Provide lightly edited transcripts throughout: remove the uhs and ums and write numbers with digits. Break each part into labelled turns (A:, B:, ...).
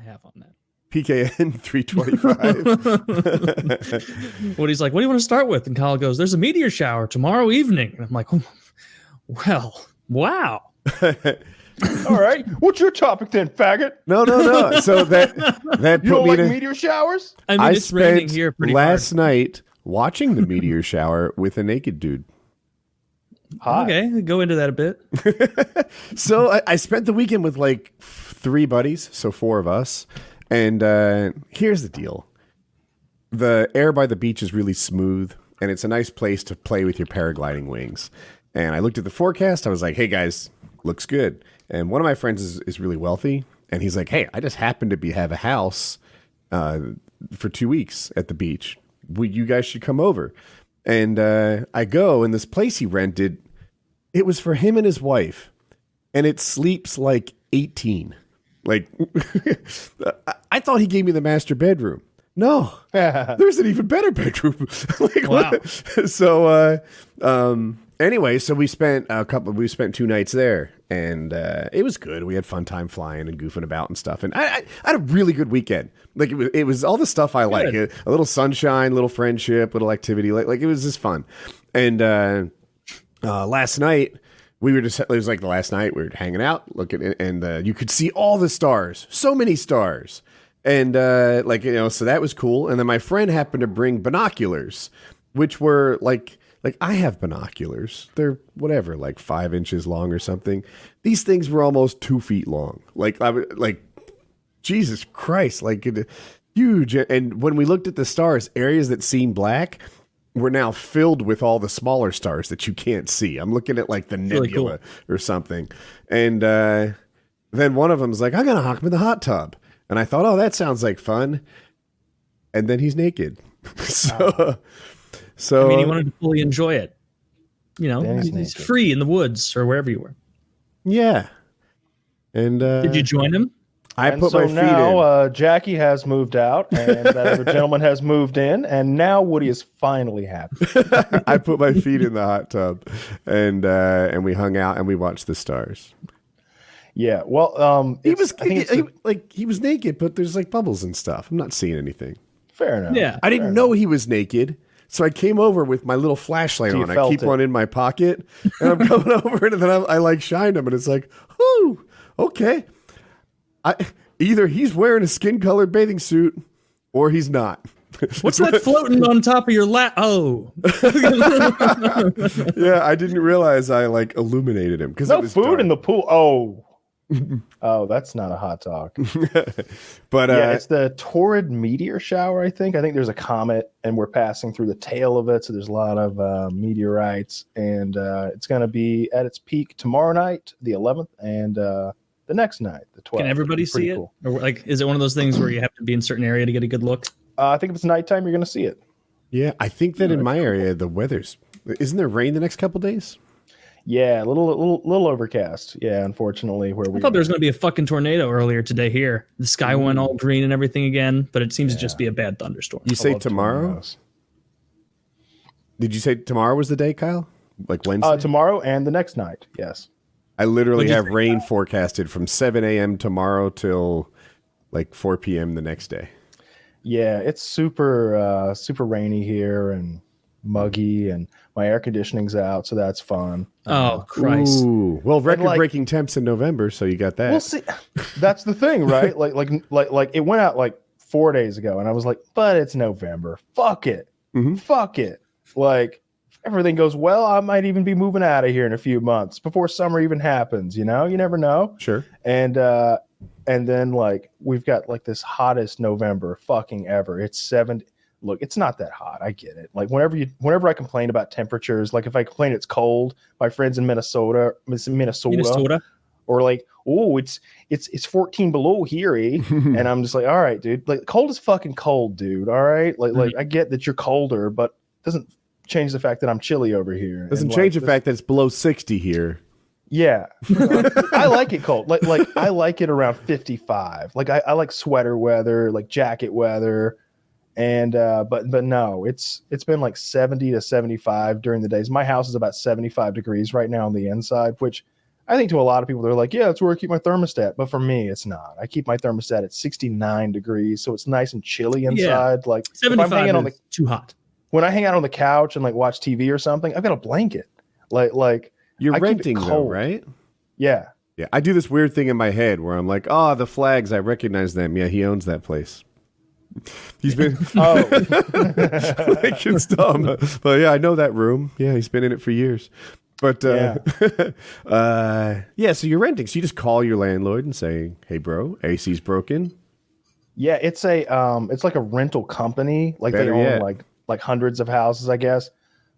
A: have on that?
B: PKN 325.
A: Woody's like, what do you want to start with? And Kyle goes, there's a meteor shower tomorrow evening. And I'm like, oh, well, wow.
C: All right. What's your topic then, faggot?
B: No. So that
C: you don't like meteor showers?
A: I mean, it's raining here pretty
B: last
A: hard.
B: night watching the meteor shower with a naked dude.
C: Hi.
A: Okay, go into that a bit.
B: So I spent the weekend with like 3 buddies, so 4 of us. And here's the deal. The air by the beach is really smooth, and it's a nice place to play with your paragliding wings. And I looked at the forecast. I was like, hey, guys, looks good. And one of my friends is really wealthy, and he's like, hey, I just happen to have a house for 2 weeks at the beach. You guys should come over. And I go, and this place he rented, it was for him and his wife, and it sleeps like 18. Like, I thought he gave me the master bedroom. No, there's an even better bedroom. Like,
A: wow.
B: So, anyway, so we spent 2 nights there, and it was good. We had fun time flying and goofing about and stuff. And I had a really good weekend. Like, it was all the stuff I like. A little sunshine, little friendship, little activity. Like it was just fun. And last night, it was like the last night we were hanging out, looking, and you could see all the stars, so many stars. And so that was cool. And then my friend happened to bring binoculars, which were like I have binoculars. They're whatever, like 5 inches long or something. These things were almost 2 feet long. Jesus Christ, huge. And when we looked at the stars, areas that seemed black were now filled with all the smaller stars that you can't see. I'm looking at like the nebula
A: really cool.
B: or something. And then one of them was like, I'm going to hop in the hot tub. And I thought, oh, that sounds like fun. And then he's naked. So
A: I mean, he wanted to fully enjoy it. You know, he's free in the woods or wherever you were.
B: Yeah. And
A: did you join him?
B: I put my feet in.
C: Jackie has moved out, and that other gentleman has moved in, and now Woody is finally happy.
B: I put my feet in the hot tub, and we hung out and we watched the stars.
C: Yeah, well,
B: he was naked, but there's like bubbles and stuff. I'm not seeing anything.
C: Fair enough.
A: Yeah,
B: I didn't know he was naked. So I came over with my little flashlight on. I keep one in my pocket, and I'm coming over, and then I shined him, and it's like, whoo, okay. Either he's wearing a skin-colored bathing suit, or he's not.
A: What's that floating on top of your lap? Oh,
B: yeah, I didn't realize I illuminated him because
C: no
B: it was
C: food
B: dark.
C: in the pool. Oh, that's not a hot talk.
B: But
C: it's the torrid meteor shower. I think there's a comet, and we're passing through the tail of it, so there's a lot of meteorites, and it's going to be at its peak tomorrow night, the 11th, and the next night, the 12th.
A: Can everybody see it? Cool. Or is it one of those things where you have to be in a certain area to get a good look?
C: I think if it's nighttime, you're going to see it.
B: Yeah, I think that in my area, the weather's... Isn't there rain the next couple days?
C: Yeah, a little overcast. Yeah, unfortunately,
A: I thought there was going to be a fucking tornado earlier today here. The sky went all green and everything again, but it seems to just be a bad thunderstorm.
B: You say tomorrow?
C: Tornadoes.
B: Did you say tomorrow was the day, Kyle? Like Wednesday?
C: Tomorrow and the next night, yes.
B: I literally have rain forecasted from 7 a.m. tomorrow till 4 p.m. the next day.
C: Yeah, it's super rainy here and muggy, and my air conditioning's out, so that's fun.
A: Oh, Christ.
B: Ooh. Well, record-breaking temps in November, so you got that.
C: We'll see. That's the thing, right? like it went out 4 days ago, and I was like, but it's November. Fuck it.
B: Mm-hmm.
C: Fuck it. Everything goes well, I might even be moving out of here in a few months before summer even happens, you know? You never know.
B: Sure.
C: And then we've got this hottest November fucking ever. It's 70. Look, it's not that hot. I get it. Whenever I complain about temperatures, if I complain it's cold, my friends in Minnesota, or oh, it's 14 below here, eh? And I'm just like, all right, dude. Cold is fucking cold, dude. All right. I get that you're colder, but it doesn't change the fact that I'm chilly over here.
B: Doesn't change the fact that it's below 60 here.
C: Yeah. I like it cold. I like it around 55. I like sweater weather, jacket weather. And but no, it's been 70 to 75 during the days. My house is about 75 degrees right now on the inside, which I think to a lot of people, they're like, yeah, that's where I keep my thermostat. But for me, it's not. I keep my thermostat at 69 degrees, so it's nice and chilly inside. Like if I'm
A: 75
C: hanging on
A: is too hot.
C: when I hang out on the couch and like watch TV or something, I've got a blanket. Like
B: You're
C: I keep it
B: renting though,
C: cold.
B: right?
C: Yeah.
B: Yeah, I do this weird thing in my head where I'm like, oh, the flags, I recognize them. Yeah, he owns that place. He's been
C: Oh,
B: like it's dumb, but yeah, I know that room. Yeah, he's been in it for years. But
C: Yeah.
B: yeah, so you're renting. So you just call your landlord and say, "Hey, bro, AC's broken."
C: yeah. It's like a rental company. Like
B: Better
C: they own
B: yet.
C: like hundreds of houses, I guess.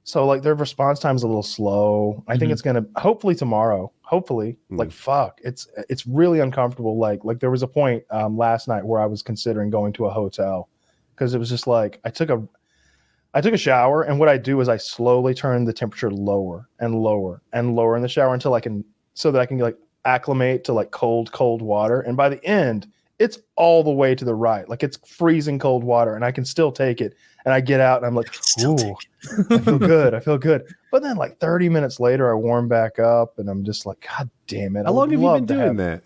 C: So like their response time's a little slow. I think it's gonna hopefully tomorrow. Hopefully, like fuck, it's really uncomfortable. Like there was a point last night where I was considering going to a hotel because it was just like I took a shower, and what I do is I slowly turn the temperature lower and lower and lower in the shower until I can like acclimate to like cold water. And by the end, it's all the way to the right, like it's freezing cold water, and I can still take it. And I get out and I'm like, ooh, I feel good. I feel good. But then like 30 minutes later, I warm back up, and I'm just like, God damn it!
B: How long have you been doing that?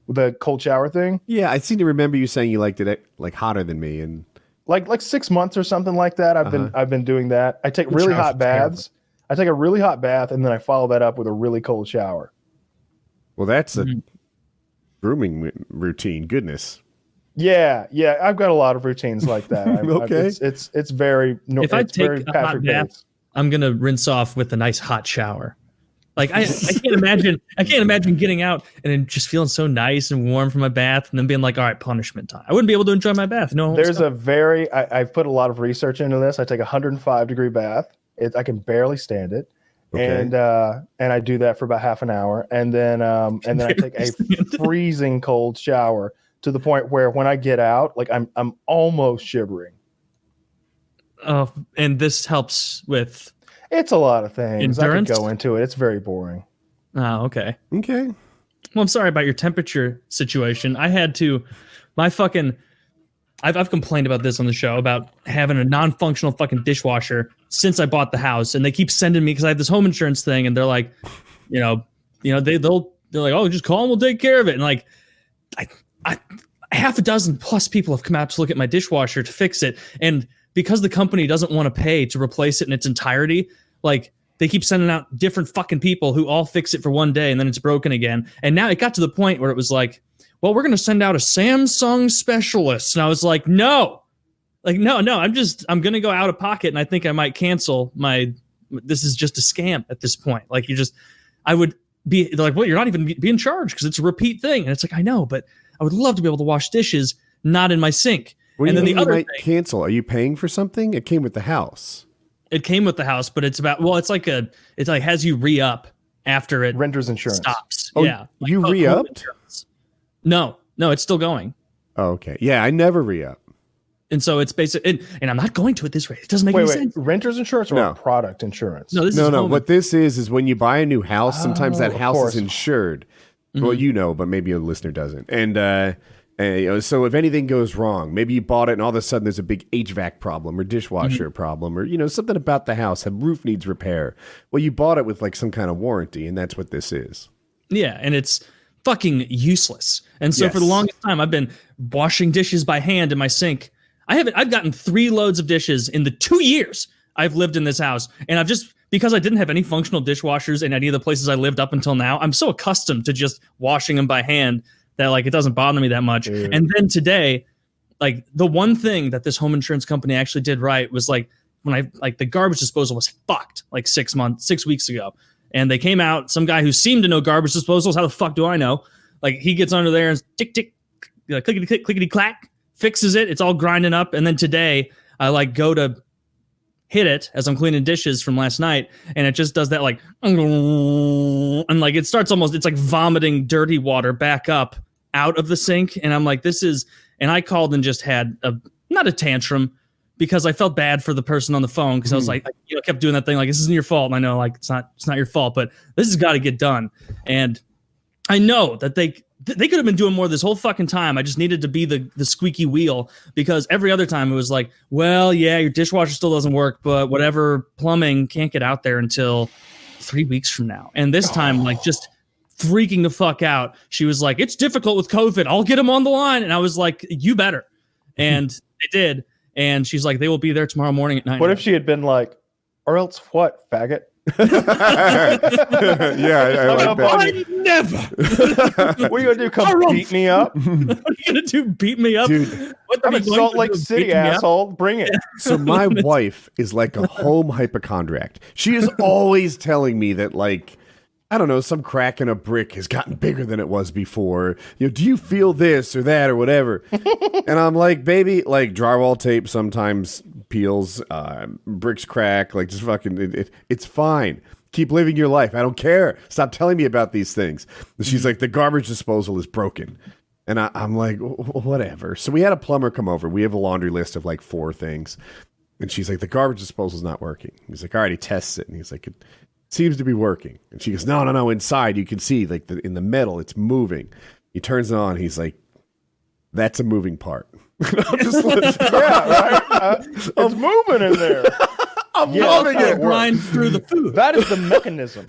C: The cold shower thing?
B: Yeah, I seem to remember you saying you liked it like hotter than me, and
C: Like 6 months or something like that. I've been doing that. I take really hot baths. I take a really hot bath, and then I follow that up with a really cold shower.
B: well, that's a grooming routine. Goodness.
C: Yeah, I've got a lot of routines like that.
B: Okay.
C: It's very.
A: If I
C: it's
A: take
C: very
A: a hot
C: Patrick
A: bath,
C: Bates.
A: I'm gonna rinse off with a nice hot shower. Like I can't imagine. I can't imagine getting out and then just feeling so nice and warm from my bath, and then being like, "All right, punishment time." I wouldn't be able to enjoy my bath. No,
C: There's I've put a lot of research into this. I take a 105-degree bath. I can barely stand it.
B: Okay.
C: And I do that for about half an hour, and then I take a freezing cold shower to the point where when I get out, like I'm almost shivering.
A: and this helps with.
C: It's a lot of things.
A: Endurance?
C: I could go into it. It's very boring.
A: Oh, okay.
B: Okay.
A: Well, I'm sorry about your temperature situation. I had to, my fucking, I've complained about this on the show about having a non-functional fucking dishwasher since I bought the house, and they keep sending me because I have this home insurance thing, and they're like, they're like, oh, just call and we'll take care of it, and like, I half a dozen plus people have come out to look at my dishwasher to fix it, and because the company doesn't want to pay to replace it in its entirety, like they keep sending out different fucking people who all fix it for one day and then it's broken again. And now it got to the point where it was like, well, we're going to send out a Samsung specialist. And I was like, no, I'm going to go out of pocket. And I think I might cancel this is just a scam at this point. Like I would be like, well, you're not even being charged because it's a repeat thing. And it's like, I know, but I would love to be able to wash dishes, not in my sink.
B: What
A: And
B: do
A: then
B: you
A: the
B: mean you
A: other
B: might
A: thing,
B: cancel? Are you paying for something? It came with the house.
A: it came with the house, but it's like has you re-up after it
C: Renter's insurance.
A: stops.
B: Oh,
A: Yeah.
B: you
A: home
B: re-upped?
A: insurance. No, it's still going.
B: Oh, okay. Yeah, I never re-up.
A: And so it's basic, and I'm not going to at this rate. It doesn't make
C: Wait,
A: any sense.
C: renter's insurance or
B: No.
C: product insurance?
A: No, this
B: No,
A: is
B: no.
A: home.
B: What this is when you buy a new house, sometimes that
C: of
B: house
C: course.
B: is insured. Well, you know, but maybe a listener doesn't. And so if anything goes wrong, maybe you bought it and all of a sudden there's a big HVAC problem or dishwasher problem or, something about the house, a roof needs repair. Well, you bought it with like some kind of warranty, and that's what this is.
A: Yeah, and it's fucking useless. And so for the
B: Yes.
A: longest time, I've been washing dishes by hand in my sink. I've gotten 3 loads of dishes in the 2 years I've lived in this house. And I've just, because I didn't have any functional dishwashers in any of the places I lived up until now, I'm so accustomed to just washing them by hand that like it doesn't bother me that much.
C: Dude.
A: And then today, like the one thing that this home insurance company actually did right was like when the garbage disposal was fucked like 6 weeks ago. And they came out, some guy who seemed to know garbage disposals. How the fuck do I know? Like he gets under there and tick, tick, clickety click, clickety clack, fixes it. It's all grinding up. And then today I like go to hit it as I'm cleaning dishes from last night, and it just does that like, and like it starts almost, it's like vomiting dirty water back up out of the sink. And I'm like, and I called and just had not a tantrum, because I felt bad for the person on the phone, because I was like, kept doing that thing like, this isn't your fault. And I know like it's not your fault, but this has got to get done. And I know that they could have been doing more this whole fucking time. I just needed to be the squeaky wheel, because every other time it was like, well, yeah, your dishwasher still doesn't work, but whatever plumbing can't get out there until 3 weeks from now. And this time, like, just freaking the fuck out. She was like, it's difficult with COVID. I'll get them on the line. And I was like, you better. And they did. And she's like, they will be there tomorrow morning at 9.
C: What if she had been like, or else what, faggot?
B: Yeah, I like that.
A: I never.
C: What are you gonna do? Come beat me up?
A: What are you gonna do? Beat me up?
B: Dude,
A: What
C: I'm
A: are
C: in
A: you going
C: Salt
A: to
C: Lake
A: do?
C: City,
A: Beat me up?
C: asshole. Bring it.
B: So my wife is like a home hypochondriac. She is always telling me that, like, I don't know, some crack in a brick has gotten bigger than it was before. You know, do you feel this or that or whatever? And I'm like, baby, like drywall tape sometimes peels, bricks crack, like just fucking, it's fine. Keep living your life. I don't care. Stop telling me about these things. And she's like, the garbage disposal is broken. And I'm like, whatever. So we had a plumber come over. We have a laundry list of like 4 things. And she's like, the garbage disposal is not working. He's like, all right, he tests it. And he's like, it seems to be working. And she goes, no. Inside, you can see like in the metal, it's moving. He turns it on. He's like, that's a moving part. I'm just like,
C: Yeah, right. It's moving in there.
B: I'm
C: Yeah,
B: loving
A: Gotta
B: it.
A: grind through the food.
C: That is the mechanism.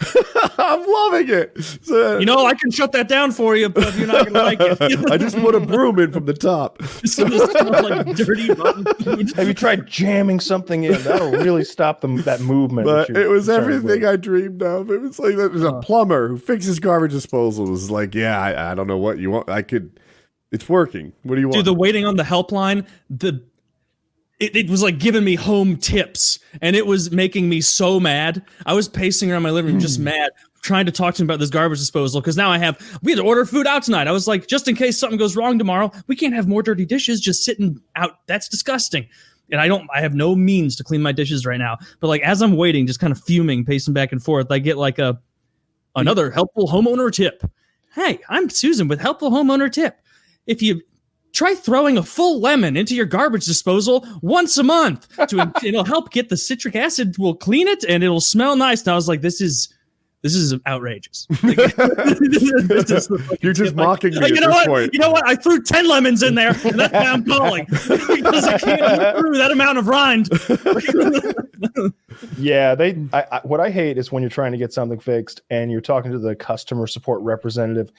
B: I'm loving it. So,
A: You know, I can shut that down for you, but you're not gonna like it.
B: I just put a broom in from the top.
A: So this smells like dirty rotten food.
C: Have you tried jamming something in? That'll really stop that movement.
B: But
C: that you're
B: it was
C: concerned
B: everything
C: with.
B: I dreamed of. It was like there's a plumber who fixes garbage disposal. It was like, yeah, I don't know what you want. It's working. What do you want?
A: Dude, the waiting on the helpline, it was like giving me home tips, and it was making me so mad. I was pacing around my living room just mad, trying to talk to him about this garbage disposal, because now we had to order food out tonight. I was like, just in case something goes wrong tomorrow, we can't have more dirty dishes just sitting out. That's disgusting. And I have no means to clean my dishes right now. But like as I'm waiting, just kind of fuming, pacing back and forth, I get like another helpful homeowner tip. Hey, I'm Susan with helpful homeowner tip. If you try throwing a full lemon into your garbage disposal once a month, it'll help get the citric acid. Will clean it and it'll smell nice. And I was like, this is outrageous. Like,
B: You're just mocking me at
A: you know
B: this
A: what?
B: point.
A: You know what? I threw 10 lemons in there, and that's why I'm calling, because I can't get through that amount of rind.
C: Yeah, what I hate is when you're trying to get something fixed and you're talking to the customer support representative.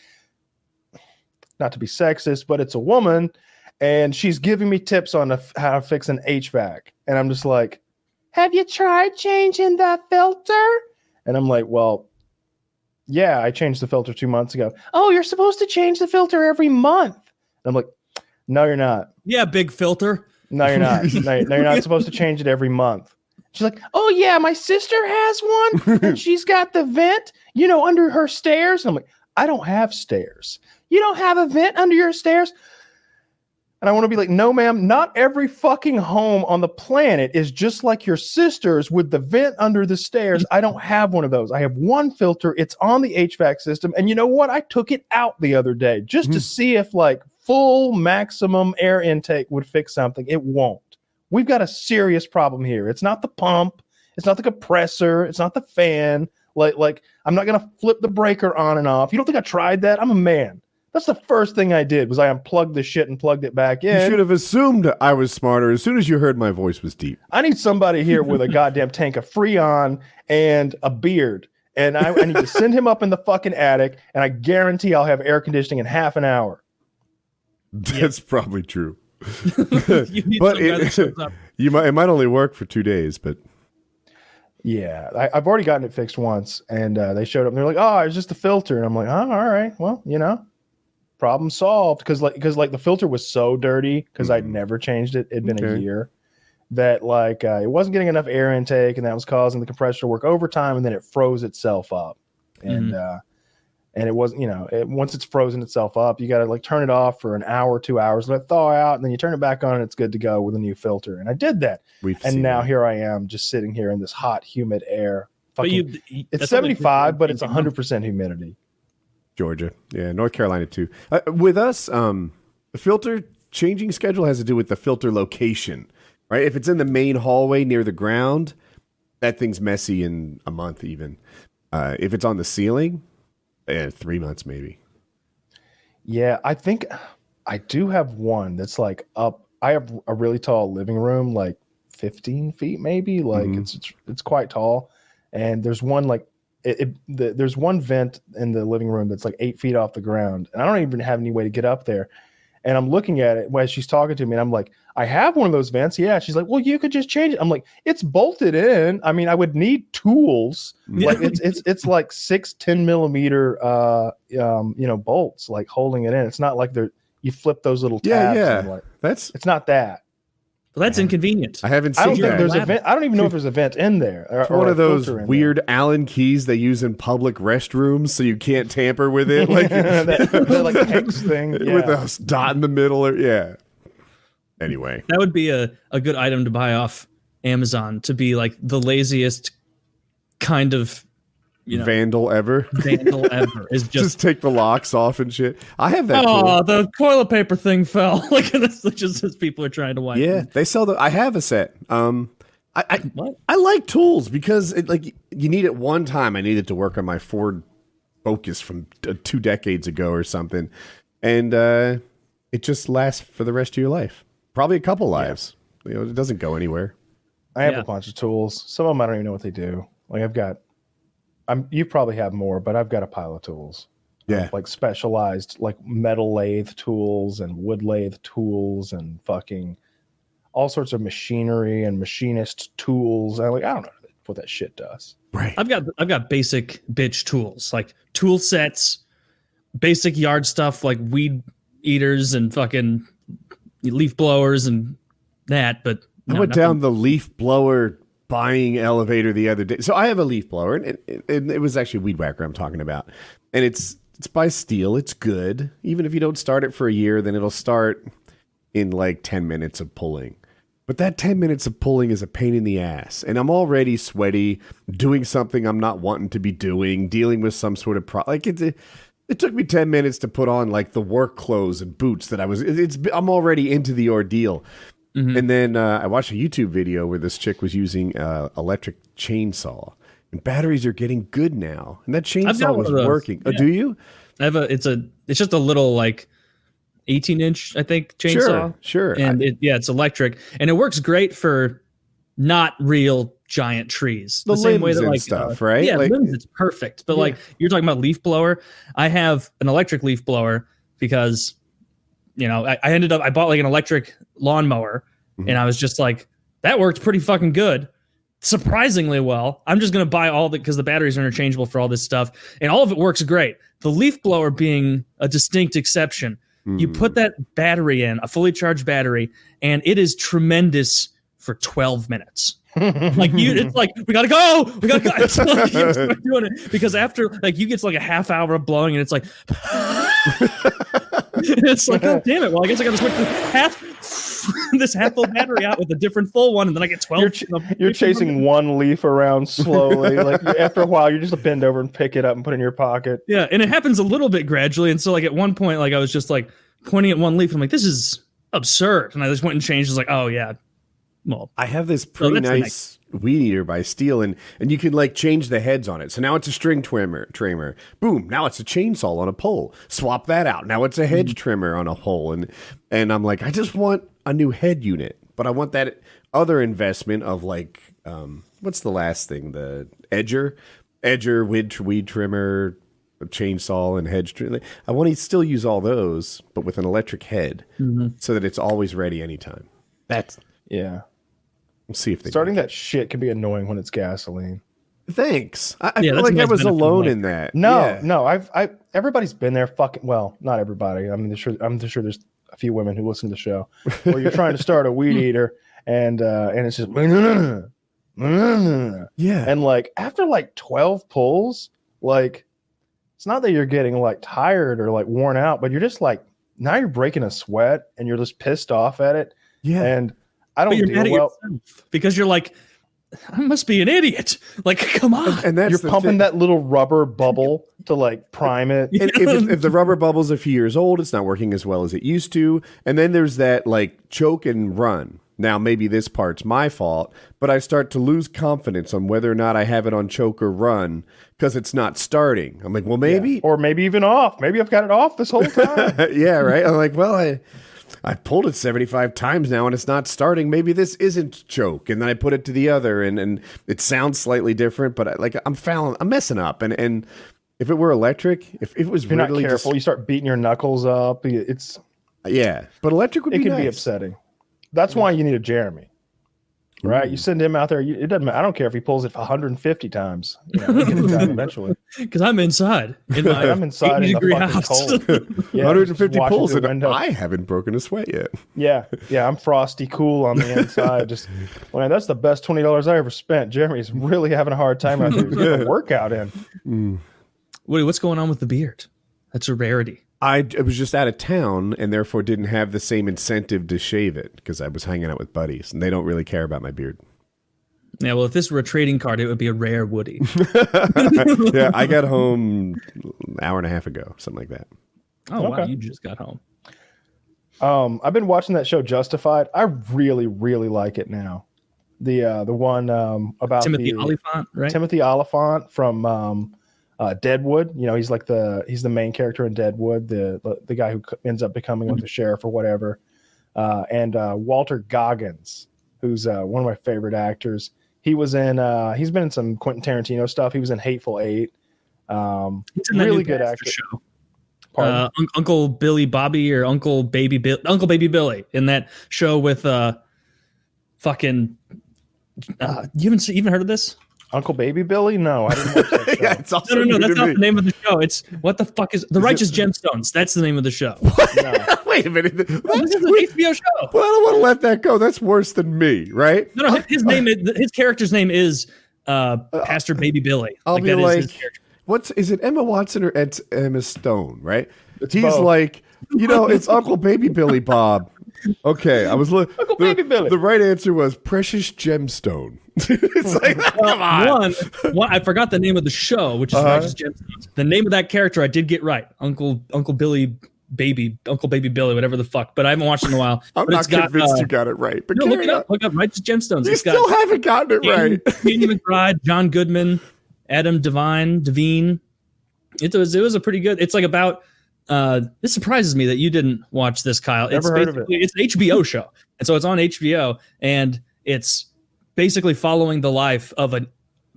C: Not to be sexist, but it's a woman, and she's giving me tips on how to fix an HVAC, and I'm just like, "Have you tried changing the filter?" And I'm like, "Well, yeah, I changed the filter 2 months ago." "Oh, you're supposed to change the filter every month." And I'm like, "No, you're not.
A: Yeah, big filter.
C: No, you're not. No, you're not supposed to change it every month." She's like, "Oh yeah, my sister has one, and she's got the vent, under her stairs." And I'm like, "I don't have stairs. You don't have a vent under your stairs?" And I want to be like, "No, ma'am, not every fucking home on the planet is just like your sister's with the vent under the stairs. I don't have one of those. I have one filter. It's on the HVAC system. And you know what? I took it out the other day just to see if like full maximum air intake would fix something. It won't. We've got a serious problem here. It's not the pump. It's not the compressor. It's not the fan. Like I'm not going to flip the breaker on and off. You don't think I tried that? I'm a man. That's the first thing I did was I unplugged the shit and plugged it back in.
B: You should have assumed I was smarter as soon as you heard my voice was deep.
C: I need somebody here with a goddamn tank of Freon and a beard. And I need to send him up in the fucking attic, and I guarantee I'll have air conditioning in half an hour.
B: That's probably true.
A: You need
B: But
A: some guy that shows up.
B: it might only work for 2 days, but
C: Yeah, I've already gotten it fixed once, and they showed up and they're like, "Oh, it's just a filter," and I'm like, "Oh, all right, well, problem solved." Because the filter was so dirty because I'd never changed it. It'd been a year that it wasn't getting enough air intake, and that was causing the compressor to work overtime, and then it froze itself up, and it wasn't, once it's frozen itself up, you got to turn it off for an hour, 2 hours, let it thaw out, and then you turn it back on, and it's good to go with a new filter. And I did that, and now here I am, just sitting here in this hot, humid air. It's 75, but it's 100% humidity.
B: Georgia, yeah, North Carolina too. With us, the filter changing schedule has to do with the filter location, right? If it's in the main hallway near the ground, that thing's messy in a month even. If it's on the ceiling, 3 months maybe.
C: Yeah, I think I do have one that's up. I have a really tall living room, 15 feet maybe. It's quite tall, and there's one there's one vent in the living room that's like 8 feet off the ground, and I don't even have any way to get up there. And I'm looking at it while she's talking to me, and I'm like, I have one of those vents. Yeah. She's like, well, you could just change it. I'm like, it's bolted in. I mean, I would need tools. Like it's like 10 millimeter bolts like holding it in. It's not like you flip those little tabs.
B: Yeah.
C: And like, it's not that.
A: Well, that's inconvenient.
B: I haven't seen
C: I don't think
B: that.
C: there's a vent. I don't even know if there's a vent in there.
B: It's one of those weird Allen keys they use in public restrooms, so you can't tamper with it, like
C: that like hex thing
B: with a dot in the middle. Anyway,
A: that would be a good item to buy off Amazon, to be like the laziest kind of
B: vandal ever.
A: Is just
B: take the locks off and shit. I have that.
A: Oh, the toilet paper thing fell. Like this, just as people are trying to wipe.
B: Yeah, they sell I have a set. I like tools because you need it one time. I need it to work on my Ford Focus from 2 decades ago or something, and it just lasts for the rest of your life. Probably a couple lives. It doesn't go anywhere.
C: I have a bunch of tools. Some of them I don't even know what they do. Like you probably have more, but I've got a pile of tools.
B: Yeah.
C: Like specialized like metal lathe tools and wood lathe tools and fucking all sorts of machinery and machinist tools. I don't know what that shit does.
B: Right.
A: I've got basic bitch tools, like tool sets, basic yard stuff like weed eaters and fucking leaf blowers and that, but
B: I went down the leaf blower buying elevator the other day. So I have a leaf blower, and it was actually a weed whacker I'm talking about. And it's by Steel. It's good. Even if you don't start it for a year, then it'll start in like 10 minutes of pulling. But that 10 minutes of pulling is a pain in the ass. And I'm already sweaty, doing something I'm not wanting to be doing, dealing with some sort of it took me 10 minutes to put on like the work clothes and boots that I'm already into the ordeal. Mm-hmm. And then I watched a YouTube video where this chick was using electric chainsaw, and batteries are getting good now. And that chainsaw was working. Yeah. Oh, do you?
A: I have it's just a little like 18-inch, I think, chainsaw.
B: Sure.
A: And it's electric, and it works great for not real giant trees.
B: The same way that like stuff, right?
A: Yeah, limbs, it's perfect. But like you're talking about leaf blower, I have an electric leaf blower because I bought like an electric lawnmower, and I was just like, that worked pretty fucking good, surprisingly well. I'm just gonna buy all because the batteries are interchangeable for all this stuff, and all of it works great. The leaf blower being a distinct exception. You put that battery in, a fully charged battery, and it is tremendous for 12 minutes. It's like we gotta go. It's like, you start doing it because after like you get like a half hour of blowing, and it's like it's like, oh damn it. Well, I guess I gotta switch this half full battery out with a different full one, and then I get 12.
C: You're chasing one leaf around slowly. Like after a while, you just bend over and pick it up and put it in your pocket.
A: Yeah, and it happens a little bit gradually. And so like at one point, like I was just like pointing at one leaf. I'm like, this is absurd. And I just went and changed. I was like, oh yeah. Well,
B: I have this pretty nice weed eater by Steel, and you can like change the heads on it. So now it's a string trimmer. Boom. Now it's a chainsaw on a pole. Swap that out. Now it's a hedge trimmer on a pole. And I'm like, I just want a new head unit, but I want that other investment of like, what's the last thing? The edger, weed trimmer, chainsaw, and hedge trimmer. I want to still use all those, but with an electric head, so that it's always ready anytime.
C: Yeah.
B: We'll see if they
C: starting that shit can be annoying when it's gasoline.
B: Thanks. I feel like I was alone in that.
C: No. I've everybody's been there. Well, not everybody. I'm sure there's a few women who listen to the show where you're trying to start a weed eater and it's just
B: yeah.
C: And like after like 12 pulls, like it's not that you're getting like tired or like worn out, but you're just like now you're breaking a sweat and you're just pissed off at it.
B: Yeah.
C: And I don't deal well
A: because you're like, I must be an idiot. Like, come on.
C: And you're pumping that little rubber bubble to like prime it.
B: And if the rubber bubble's a few years old, it's not working as well as it used to. And then there's that like choke and run. Now, maybe this part's my fault, but I start to lose confidence on whether or not I have it on choke or run because it's not starting. I'm like, well, maybe.
C: Yeah. Or maybe even off. Maybe I've got it off this whole time.
B: Yeah, right. I'm like, well, I've pulled it 75 times now and it's not starting. Maybe this isn't choke. And then I put it to the other and it sounds slightly different, but I'm messing up. And if it were electric, if it was
C: If you're
B: really
C: not careful, you start beating your knuckles up.
B: Yeah, but electric would be
C: can
B: nice.
C: be upsetting. That's why you need a Jeremy, right? You send him out there. It doesn't matter. I don't care if he pulls it 150 times. You know, he gets done eventually.
A: Because I'm inside.
C: I'm inside in the
A: degree
C: fucking
A: house.
C: cold. Yeah,
B: 150
C: just
B: pulls
C: watching
B: and
C: through the window.
B: I haven't broken a sweat yet.
C: Yeah. I'm frosty cool on the inside. Just, man, that's the best $20 I ever spent. Jeremy's really having a hard time out there. He's getting a workout in.
A: Wait, what's going on with the beard? That's a rarity.
B: I was just out of town and therefore didn't have the same incentive to shave it because I was hanging out with buddies and they don't really care about my beard.
A: Yeah, well, if this were a trading card, it would be a rare Woody.
B: Yeah, I got home an hour and a half ago, something like that.
A: Oh, wow,
C: Okay.
A: you just got home.
C: I've been watching that show Justified. I really, really like it now. The one about
A: Timothy Olyphant, right?
C: Timothy Olyphant from Deadwood. You know, he's the main character in Deadwood, the guy who ends up becoming like the sheriff or whatever. And Walter Goggins, who's one of my favorite actors. He's been in some Quentin Tarantino stuff. He was in Hateful Eight.
A: He's in that
C: Really
A: new
C: good
A: Pastor
C: actor.
A: show.
C: Pardon?
A: Uncle Baby Billy in that show with fucking. You haven't even heard of this?
C: Uncle Baby Billy? No, I didn't watch that show.
B: Yeah, it's also
A: No,
B: new
A: that's
B: to
A: not
B: me.
A: the name of the show. It's what the fuck is The Righteous Gemstones? That's the name of the show.
B: Wait a minute.
A: This is an HBO show.
B: Well, I don't want to let that go. That's worse than me, right?
A: No, his character's name is Pastor Baby Billy.
B: I'll be
A: that is
B: like,
A: his character.
B: is it Emma Watson or Emma Stone, right? He's
C: both.
B: like, it's Uncle Baby Billy Bob. Okay, I was looking.
C: Uncle Baby Billy.
B: The right answer was Precious Gemstone. It's like, come on.
A: One, I forgot the name of the show, which is Righteous Gemstones. The name of that character I did get right. Uncle Baby Billy, whatever the fuck. But I haven't watched it in a while.
B: I'm
A: But
B: not
A: it's got,
B: convinced you got it right. But
A: No,
B: carry on.
A: look up Righteous Gemstones.
B: You
A: It's got
B: still haven't gotten it right.
A: Danny McBride, John Goodman, Adam Devine. It was a pretty good. It's like about. This surprises me that you didn't watch this, Kyle.
C: Never heard of it.
A: It's an HBO show, and so it's on HBO, and it's basically following the life of a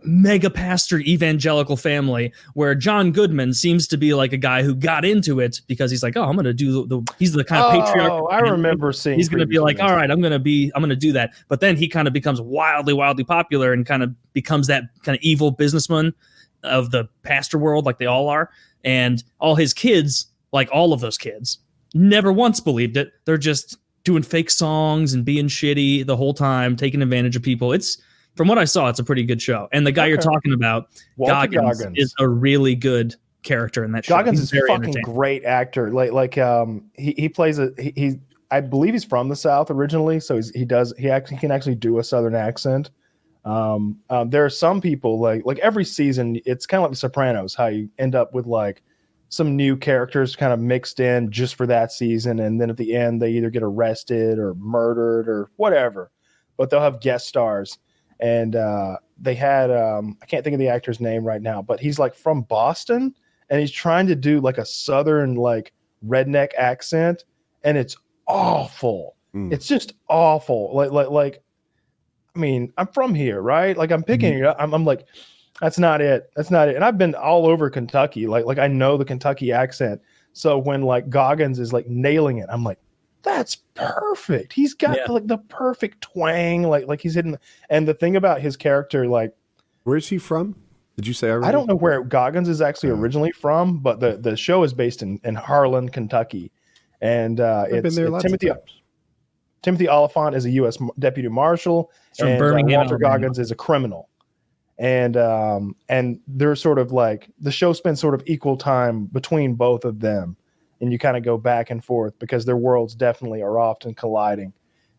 A: mega pastor evangelical family where John Goodman seems to be like a guy who got into it because he's like, oh, I'm going to do he's the kind of patriarch.
C: Oh, I remember seeing.
A: He's going to be like,
C: previews.
A: all right, I'm going to do that. But then he kind of becomes wildly popular and kind of becomes that kind of evil businessman of the pastor world, like they all are. And all his kids, like all of those kids, never once believed it. They're just doing fake songs and being shitty the whole time, taking advantage of people. It's, from what I saw, it's a pretty good show. And the guy you're talking about,
C: Walter
A: Goggins, is a really good character in that show.
C: Goggins
A: He's
C: is
A: very
C: fucking
A: entertaining.
C: great actor. He plays he I believe he's from the South originally, so he can actually do a Southern accent. There are some people like every season, it's kind of like The Sopranos, how you end up with like some new characters kind of mixed in just for that season, and then at the end they either get arrested or murdered or whatever, but they'll have guest stars. And they had I can't think of the actor's name right now, but he's like from Boston, and he's trying to do like a Southern like redneck accent, and it's awful. It's just awful. Like I mean, I'm from here, right? Like I'm picking it up. I'm like, that's not it. That's not it. And I've been all over Kentucky. Like I know the Kentucky accent. So when like Goggins is like nailing it, I'm like, that's perfect. He's got like the perfect twang. Like he's hitting. And the thing about his character, like,
B: where's he from? Did you say already?
C: I don't know where Goggins is actually originally from, but the show is based in Harlan, Kentucky. And
B: I've been there lots of times.
C: Timothy Olyphant is a U.S. deputy marshal, and
A: Birmingham,
C: Walter
A: Alabama.
C: Goggins is a criminal. And they're sort of like, the show spends sort of equal time between both of them, and you kind of go back and forth because their worlds definitely are often colliding.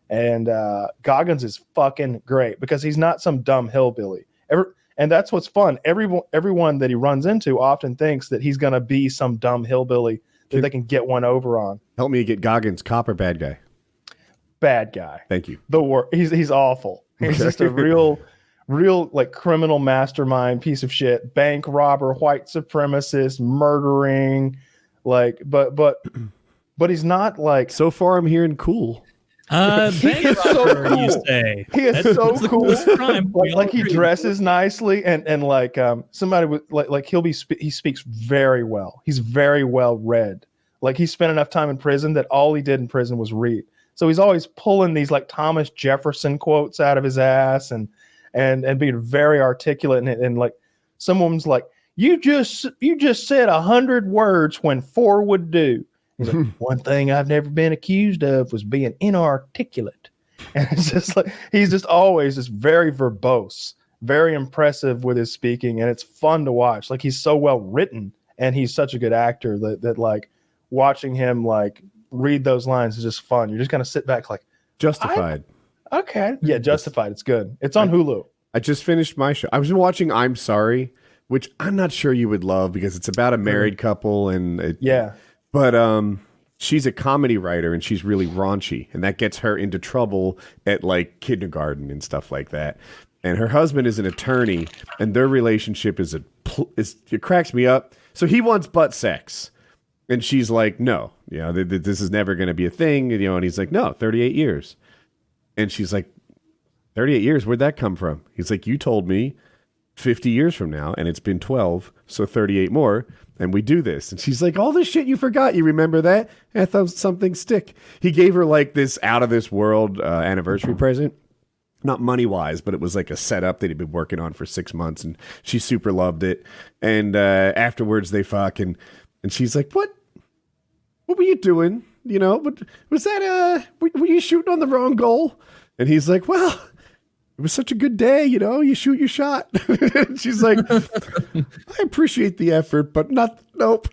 C: And Goggins is fucking great because he's not some dumb hillbilly. And that's what's fun. Everyone that he runs into often thinks that he's going to be some dumb hillbilly that they can get one over on.
B: Help me get Goggins, cop or bad guy?
C: Bad guy.
B: Thank you.
C: He's awful. He's just a real like criminal mastermind piece of shit, bank robber, white supremacist, murdering, like, but but he's not like.
B: So far, I'm hearing cool.
C: He is so cool.
A: You say.
C: He is
A: That's
C: so
A: the
C: cool.
A: coolest crime. We all
C: Like he
A: agree.
C: dresses nicely, and like somebody would like he'll be he speaks very well. He's very well read. Like he spent enough time in prison that all he did in prison was read. So he's always pulling these like Thomas Jefferson quotes out of his ass and being very articulate and like someone's like, you just said 100 words when 4 would do. He's like, one thing I've never been accused of was being inarticulate. And it's just like he's just always just very verbose, very impressive with his speaking, and it's fun to watch. Like he's so well written and he's such a good actor that like watching him like read those lines is just fun. You're just gonna sit back like
B: Justified.
C: Okay. Yeah, Justified. It's good. It's on Hulu.
B: I just finished my show. I was watching I'm Sorry, which I'm not sure you would love because it's about a married couple and but she's a comedy writer and she's really raunchy and that gets her into trouble at like kindergarten and stuff like that. And her husband is an attorney and their relationship is it cracks me up. So he wants butt sex. And she's like, no, this is never going to be a thing. And he's like, no, 38 years. And she's like, 38 years? Where'd that come from? He's like, you told me 50 years from now, and it's been 12, so 38 more, and we do this. And she's like, all this shit you forgot, you remember that? I thought something stick. He gave her like this out-of-this-world anniversary present. Not money-wise, but it was like a setup that he'd been working on for 6 months, and she super loved it. And afterwards, they fuck, and she's like, what were you doing? Was that, were you shooting on the wrong goal? And he's like, well, it was such a good day, you shoot your shot. And she's like, I appreciate the effort, but nope.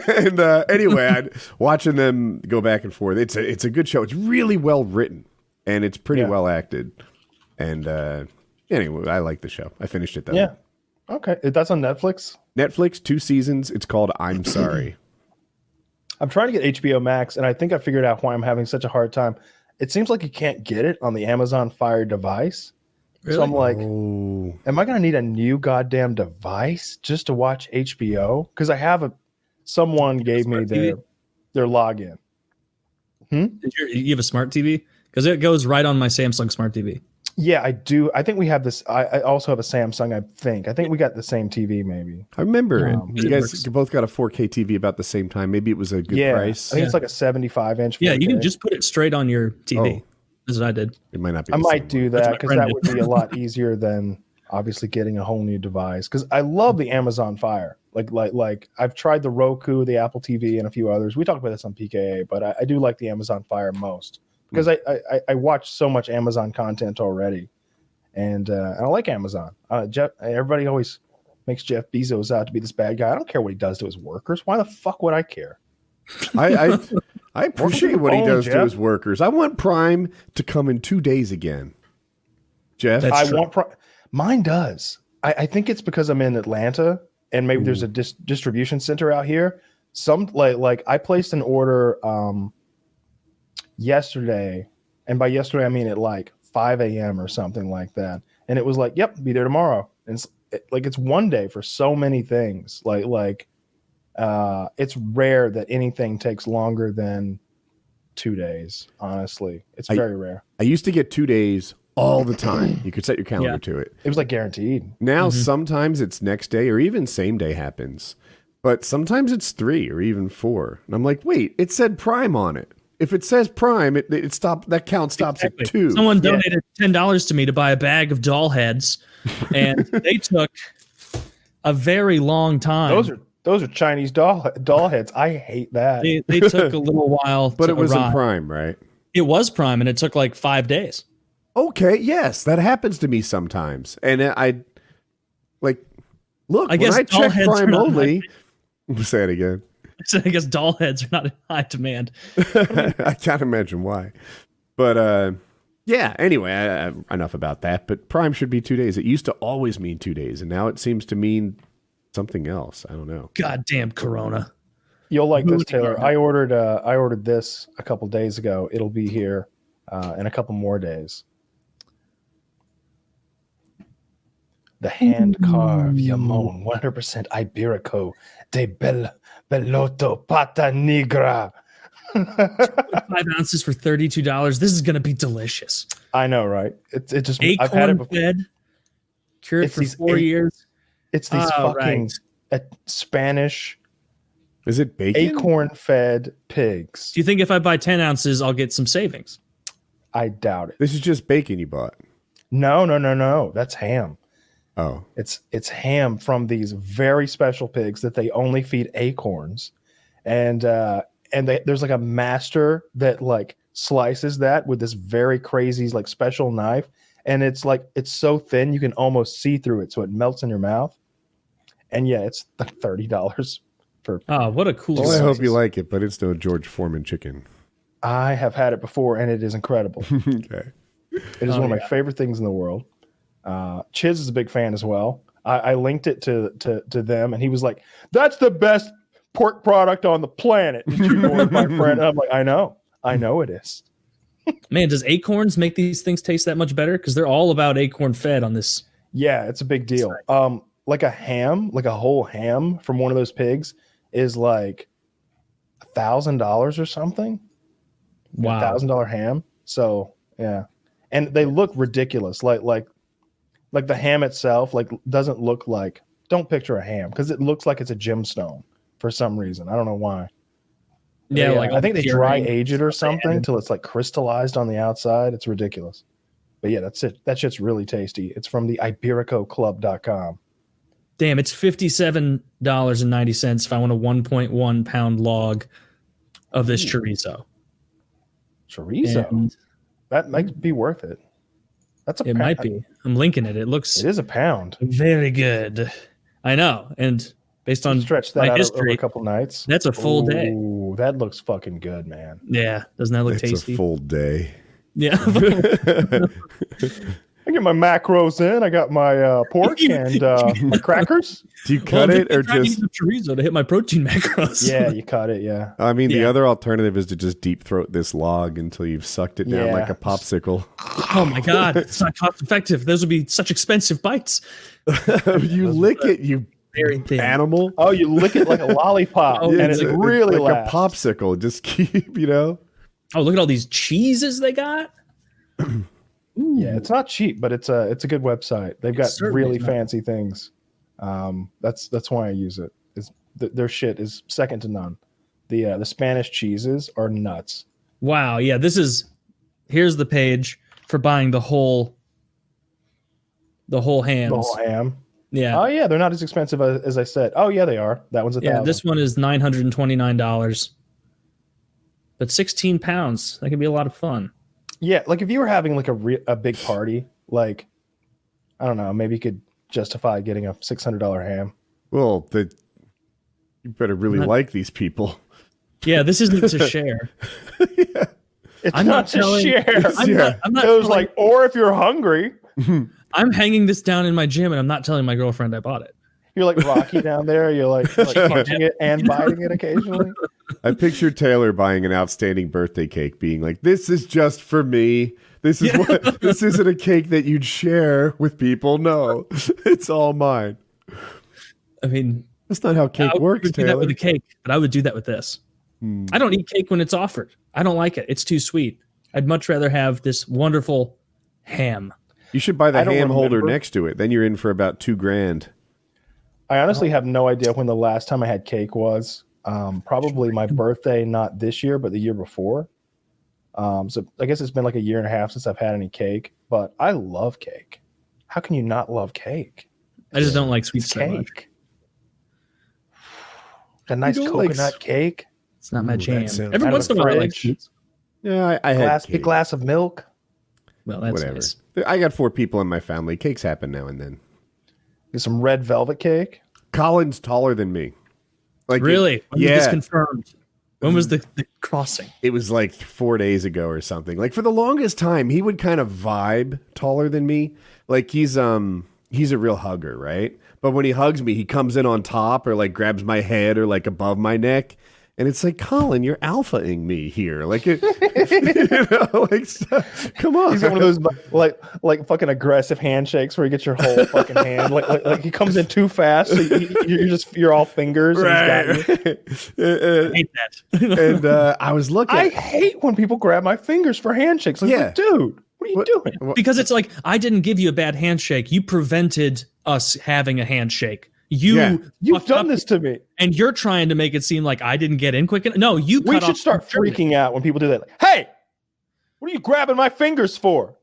B: And anyway, watching them go back and forth, it's a good show. It's really well written, and it's pretty well acted. And anyway, I like the show. I finished it, though.
C: Yeah. Okay. That's on Netflix?
B: Netflix, 2 seasons. It's called I'm Sorry.
C: I'm trying to get HBO Max, and I think I figured out why I'm having such a hard time. It seems like you can't get it on the Amazon Fire device. Really? So I'm like, am I going to need a new goddamn device just to watch HBO? Because I have someone gave me their login.
A: You have a smart TV? Because it goes right on my Samsung Smart TV.
C: Yeah, I do. I think we have this. I also have a Samsung, I think we got the same TV, maybe.
B: I remember it. You guys both got a 4K TV about the same time. Maybe it was a good price.
C: I think it's like a 75-inch.
A: Yeah, you can just put it straight on your TV. That's what I did.
B: It might not be.
C: I might do that because that would be a lot easier than obviously getting a whole new device. Because I love the Amazon Fire. Like I've tried the Roku, the Apple TV, and a few others. We talked about this on PKA, but I do like the Amazon Fire most. Because I watch so much Amazon content already, and I like Amazon. Everybody always makes Jeff Bezos out to be this bad guy. I don't care what he does to his workers. Why the fuck would I care?
B: I appreciate what he does to his workers. I want Prime to come in 2 days again. Jeff,
C: mine does. I think it's because I'm in Atlanta, and maybe there's a distribution center out here. Some like I placed an order. Yesterday, and by yesterday I mean at like 5 a.m. or something like that, and it was like, yep, be there tomorrow. And it's one day for so many things. It's rare that anything takes longer than 2 days. Honestly, it's very rare.
B: I used to get 2 days all the time. You could set your calendar to it.
C: It was like guaranteed.
B: Now sometimes it's next day or even same day happens, but sometimes it's 3 or even 4. And I'm like, wait, it said Prime on it. If it says Prime, it stops. That count stops at 2.
A: Someone donated $10 to me to buy a bag of doll heads, and they took a very long time.
C: Those are Chinese doll heads. I hate that.
A: They took a little while,
B: but it was in Prime, right?
A: It was Prime, and it took like 5 days.
B: Okay, yes, that happens to me sometimes, and I look. I guess when I check Prime only. Say it again.
A: So I guess doll heads are not in high demand.
B: I can't imagine why. But yeah, anyway, enough about that. But Prime should be 2 days. It used to always mean 2 days, and now it seems to mean something else. I don't know.
A: Goddamn Corona.
C: You'll like this, Taylor. I ordered this a couple days ago. It'll be here in a couple more days. The hand-carved Yamon 100% Iberico de Bellotto Pata Negra.
A: 5 ounces for $32. This is gonna be delicious.
C: I know, right? It just I've
A: Acorn
C: had it before.
A: fed, cured
C: It's
A: for
C: these
A: 4 years.
C: It's these
A: Oh,
C: fucking Spanish
B: Is it bacon?
C: acorn fed pigs.
A: Do you think if I buy 10 ounces, I'll get some savings?
C: I doubt it.
B: This is just bacon you bought.
C: No. That's ham.
B: Oh.
C: It's ham from these very special pigs that they only feed acorns, and there's like a master that like slices that with this very crazy like special knife, and it's so thin you can almost see through it, so it melts in your mouth. And yeah, it's like $30 for.
A: Oh, what a cool!
B: Well, I
A: slice.
B: hope you like it, but it's no George Foreman chicken.
C: I have had it before, and it is incredible.
B: Okay.
C: It is one of my favorite things in the world. Chiz is a big fan as well. I linked it to them, and he was like, "That's the best pork product on the planet." Did you know it, my friend? And I'm like, I know it is.
A: Man, does acorns make these things taste that much better? Because they're all about acorn fed on this.
C: Yeah, it's a big deal. Like a ham, like a whole ham from one of those pigs is like $1,000 or something.
A: Wow.
C: $1,000 ham. So yeah, and they look ridiculous. Like the ham itself, like doesn't look like. Don't picture a ham because it looks like it's a gemstone for some reason. I don't know why.
A: Yeah, like
C: I think they dry age it or
A: something
C: something till it's like crystallized on the outside. It's ridiculous. But yeah, that's it. That shit's really tasty. It's from the IbericoClub.com.
A: Damn, it's $57.90 if I want a 1.1 pound log of this chorizo.
C: Chorizo?
A: And
C: that might be worth it. That's a
A: it might be. I'm linking it. It looks
C: It is a pound.
A: very good. I know. And based on
C: Stretch that
A: my
C: out
A: history,
C: over a couple nights.
A: that's a full day.
C: Ooh, that looks fucking good, man.
A: Yeah. Doesn't that look
B: It's
A: tasty?
B: a full day.
A: Yeah.
C: I get my macros in. I got my pork and my crackers.
B: Do you cut it or
A: trying to
B: just?
A: use the chorizo to hit my protein macros?
C: Yeah, you cut it. Yeah.
B: I mean, the
A: Yeah.
B: other alternative is to just deep throat this log until you've sucked it down
C: Yeah.
B: like a popsicle.
A: Oh my god, it's not cost effective. Those would be such expensive bites.
B: You lick it, you
A: Very thin.
B: animal.
C: Oh, you lick it like a lollipop,
A: Oh,
C: and
A: it's
C: it
B: It's
C: really
B: like
C: lasts.
B: a popsicle. Just keep,
A: Oh, look at all these cheeses they got.
C: Yeah, it's not cheap, but it's a good website. They've got
A: certainly
C: really
A: not.
C: fancy things. That's why I use it. Their shit is second to none. The Spanish cheeses are nuts.
A: Wow, yeah, here's the page for buying the whole hams.
C: The whole ham.
A: Yeah.
C: Oh yeah, they're not as expensive as I said. Oh yeah, they are. That one's $1,000.
A: This one is $929. But 16 pounds, that could be a lot of fun.
C: Yeah, like if you were having like a big party, like I don't know, maybe you could justify getting a $600 ham.
B: Well, you better really like these people.
A: Yeah, this isn't to share.
C: It's
A: I'm
C: not
A: not
C: to
A: telling-
C: share.
A: I'm not
C: It was
A: telling-
C: like, or if you're hungry,
A: I'm hanging this down in my gym and I'm not telling my girlfriend I bought it.
C: you're like Rocky down there. You're like punching it and biting it occasionally.
B: I picture Taylor buying an outstanding birthday cake, being like, "This is just for me. This is this isn't a cake that you'd share with people. No, it's all mine."
A: I mean,
B: That's not how cake
A: I
B: works,
A: would do that
B: Taylor.
A: with a cake, but I would do that with this. I don't eat cake when it's offered. I don't like it. It's too sweet. I'd much rather have this wonderful ham.
B: You should buy the
C: I don't
B: ham holder
C: remember.
B: next to it. Then you're in for about $2,000.
C: I honestly have no idea when the last time I had cake was. Probably my birthday, not this year, but the year before. So I guess it's been like a year and a half since I've had any cake. But I love cake. How can you not love cake?
A: I just don't like sweet
C: It's
A: so much.
C: cake. A nice
B: don't like
C: coconut cake.
A: It's not my
B: Ooh,
A: jam.
B: that sounds-
A: Every
C: Out of
A: once
C: the
A: in a while, I like
C: fridge.
A: sweets.
B: Yeah, I had
C: Big
B: cake.
C: glass of milk.
A: Well, that's
B: Whatever.
A: nice.
B: I got 4 people in my family. Cakes happen now and then.
C: Get some red velvet cake.
B: Colin's taller than me. Like
A: Really? When was
B: yeah.
A: this confirmed? When was the crossing?
B: It was like 4 days ago or something. Like for the longest time, he would kind of vibe taller than me. Like he's a real hugger, right? But when he hugs me, he comes in on top or like grabs my head or like above my neck. And it's like, Colin, you're alphaing me here. Like, it, come on.
C: He's got one of those like fucking aggressive handshakes where you get your whole fucking hand. Like he comes in too fast, so you're all fingers.
B: Right.
A: I hate that.
B: And I was looking.
C: I hate when people grab my fingers for handshakes. Like, dude, what are you doing?
A: Because it's like, I didn't give you a bad handshake. You prevented us having a handshake. You've
C: done this to me,
A: and you're trying to make it seem like I didn't get in quick enough. No, you.
C: We should start freaking out when people do that. Like, hey, what are you grabbing my fingers for?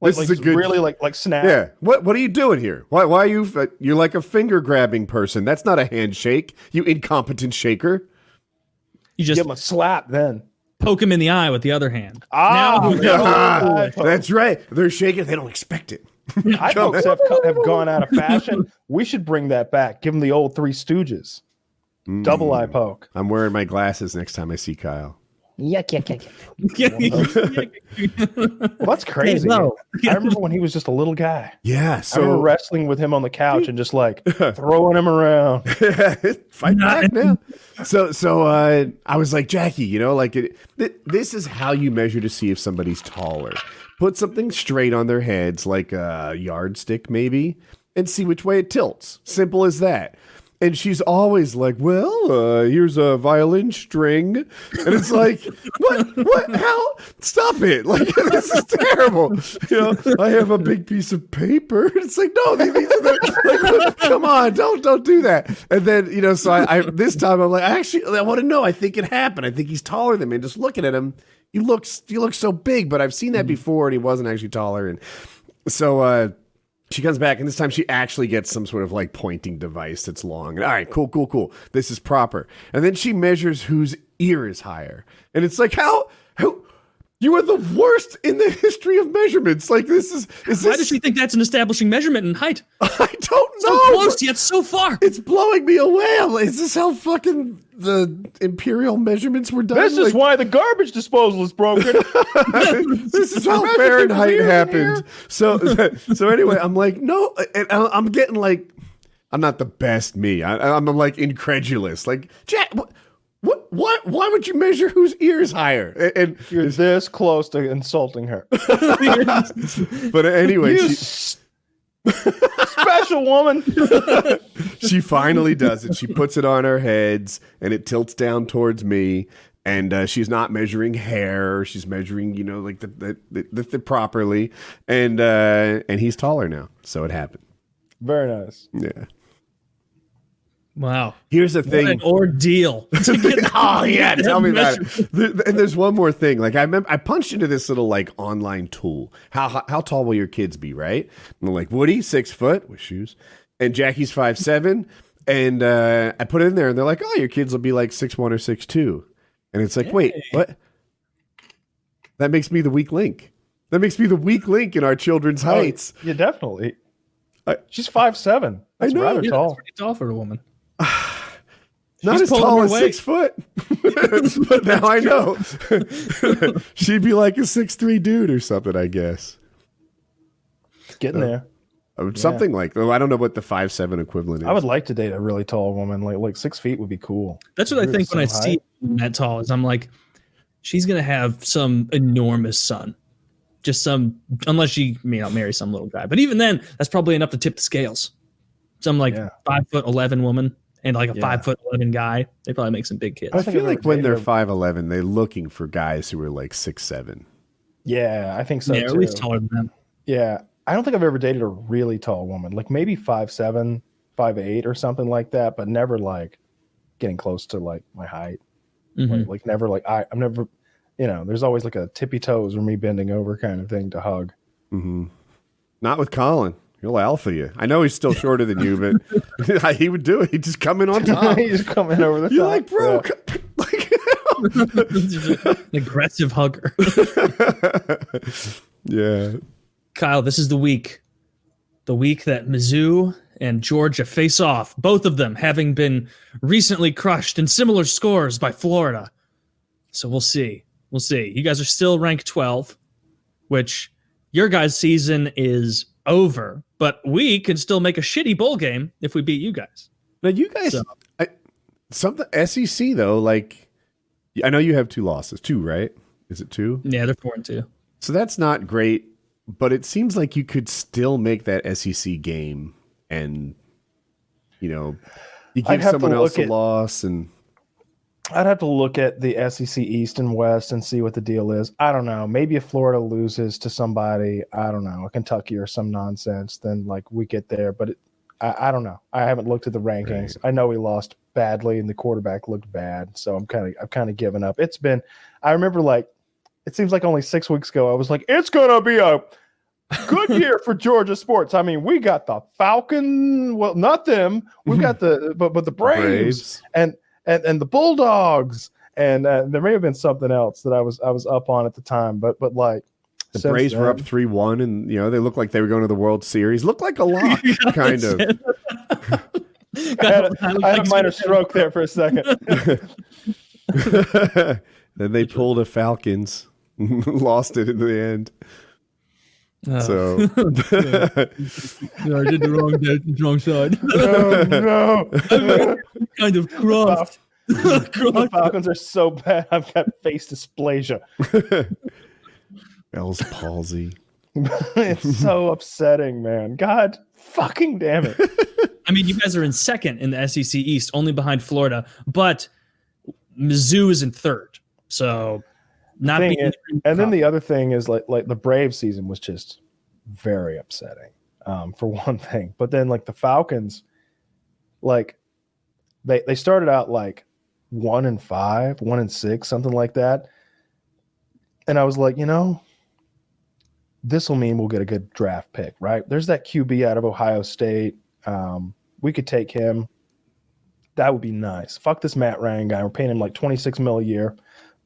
B: This is a good,
C: really like snap.
B: Yeah. What are you doing here? Why are you? You're like a finger grabbing person. That's not a handshake. You incompetent shaker.
A: You just
C: give him a slap, then
A: poke him in the eye with the other hand.
B: That's right. They're shaking. They don't expect it.
C: Eye pokes have gone out of fashion. We should bring that back. Give them the old Three Stooges. Double eye poke.
B: I'm wearing my glasses next time I see Kyle.
C: Yuck. Well, that's crazy. I remember when he was just a little guy.
B: Yeah.
C: I remember wrestling with him on the couch and just like throwing him around.
B: Fight back now. So I was like, Jackie, like this is how you measure to see if somebody's taller. Put something straight on their heads, like a yardstick maybe, and see which way it tilts. Simple as that. And she's always like, well, here's a violin string. And it's like, what, how? Stop it. Like, this is terrible. I have a big piece of paper. It's like, no, these are like, come on, don't do that. And then, so I this time I'm like, I want to know. I think it happened. I think he's taller than me. And just looking at him, he looks so big, but I've seen that before and he wasn't actually taller. And so, she comes back, and this time she actually gets some sort of like pointing device that's long. And all right, cool. This is proper. And then she measures whose ear is higher. And it's like, how you are the worst in the history of measurements. Like, is this?
A: Why does she think that's an establishing measurement in height?
B: I don't know.
A: So close yet so far.
B: It's blowing me away. I'm like, is this how fucking the imperial measurements were done?
C: This is why the garbage disposal is broken.
B: This is how Fahrenheit happened. So anyway, I'm like, no, and I'm getting like, I'm not the best me. I'm like incredulous. Like, Jack, what? Why would you measure whose ear is higher? And
C: you're this close to insulting her.
B: But anyway,
C: special woman.
B: She finally does it. She puts it on our heads, and it tilts down towards me. And she's not measuring hair. She's measuring, like the properly. And he's taller now, so it happened.
C: Very nice.
B: Yeah.
A: Wow.
B: Here's the thing.
A: What an ordeal.
B: Oh yeah, tell me about it. And there's one more thing. Like I punched into this little like online tool. How tall will your kids be, right? And I'm like, Woody, 6 foot with shoes, and Jackie's 5'7". And I put it in there, and they're like, oh, your kids will be like 6'1" or 6'2". And it's like, wait, what? That makes me the weak link. That makes me the weak link in our children's heights.
C: Yeah, definitely. She's 5'7". That's rather tall.
A: That's pretty tall for a woman.
B: Not as tall as 6 foot, but now I know. She'd be like a 6'3" dude or something, I guess.
C: Getting there.
B: Something like, I don't know what the 5'7" equivalent is.
C: I would like to date a really tall woman. Like 6 feet would be cool.
A: That's what I think when I see that tall. Is I'm like, she's gonna have some enormous son. Just some, unless she marry some little guy. But even then, that's probably enough to tip the scales. Some 5'11" woman and like a 5'11" guy, they probably make some big kids.
B: I feel like when they're 5'11", they're looking for guys who are like 6'7".
C: Yeah, I think so.
A: Yeah,
C: too.
A: At least taller than them.
C: Yeah, I don't think I've ever dated a really tall woman. Like maybe 5'7", 5'8", or something like that, but never like getting close to like my height.
A: Mm-hmm.
C: Like never like I'm never. There's always like a tippy toes or me bending over kind of thing to hug.
B: Mm-hmm. Not with Colin. He'll alpha you. I know he's still shorter than you, but he would do it. He'd just come in on top.
C: He's just coming over the top.
B: You're like, bro,
A: An aggressive hugger.
B: Yeah.
A: Kyle, this is the week that Mizzou and Georgia face off, both of them having been recently crushed in similar scores by Florida. So we'll see. You guys are still ranked 12, which your guys' season is over, but we can still make a shitty bowl game if we beat you guys.
B: Now you guys, something SEC though, like I know you have 2 losses. 2, right? Is it 2?
A: Yeah, they're 4-2.
B: So that's not great, but it seems like you could still make that SEC game, and you give someone else a loss, and
C: I'd have to look at the SEC East and West and see what the deal is. I don't know. Maybe if Florida loses to somebody, I don't know, a Kentucky or some nonsense, then like we get there. But I don't know. I haven't looked at the rankings. Right. I know we lost badly and the quarterback looked bad, so I've kind of given up. I remember like it seems like only 6 weeks ago I was like, it's gonna be a good year for Georgia sports. I mean, we got the Falcon. Well, not them. We've got the Braves. and the Bulldogs, and there may have been something else that I was up on at the time, but like
B: the Braves were up 3-1, and they looked like they were going to the World Series. Looked like a lot, kind of.
C: I had a minor stroke there for a second.
B: Then they pulled a Falcons, lost it in the end. Oh. So
A: I did the wrong side.
C: Oh, no.
A: Kind of crossed.
C: The Falcons are so bad. I've got face dysplasia.
B: Bell's palsy.
C: It's so upsetting, man. God fucking damn it.
A: I mean, you guys are in second in the SEC East, only behind Florida, but Mizzou is in third. So not being
C: and then the other thing is like the Braves season was just very upsetting, for one thing. But then like the Falcons, like they started out like 1-5, 1-6, something like that. And I was like, this will mean we'll get a good draft pick, right? There's that QB out of Ohio State. We could take him. That would be nice. Fuck this Matt Ryan guy. We're paying him like $26 million a year.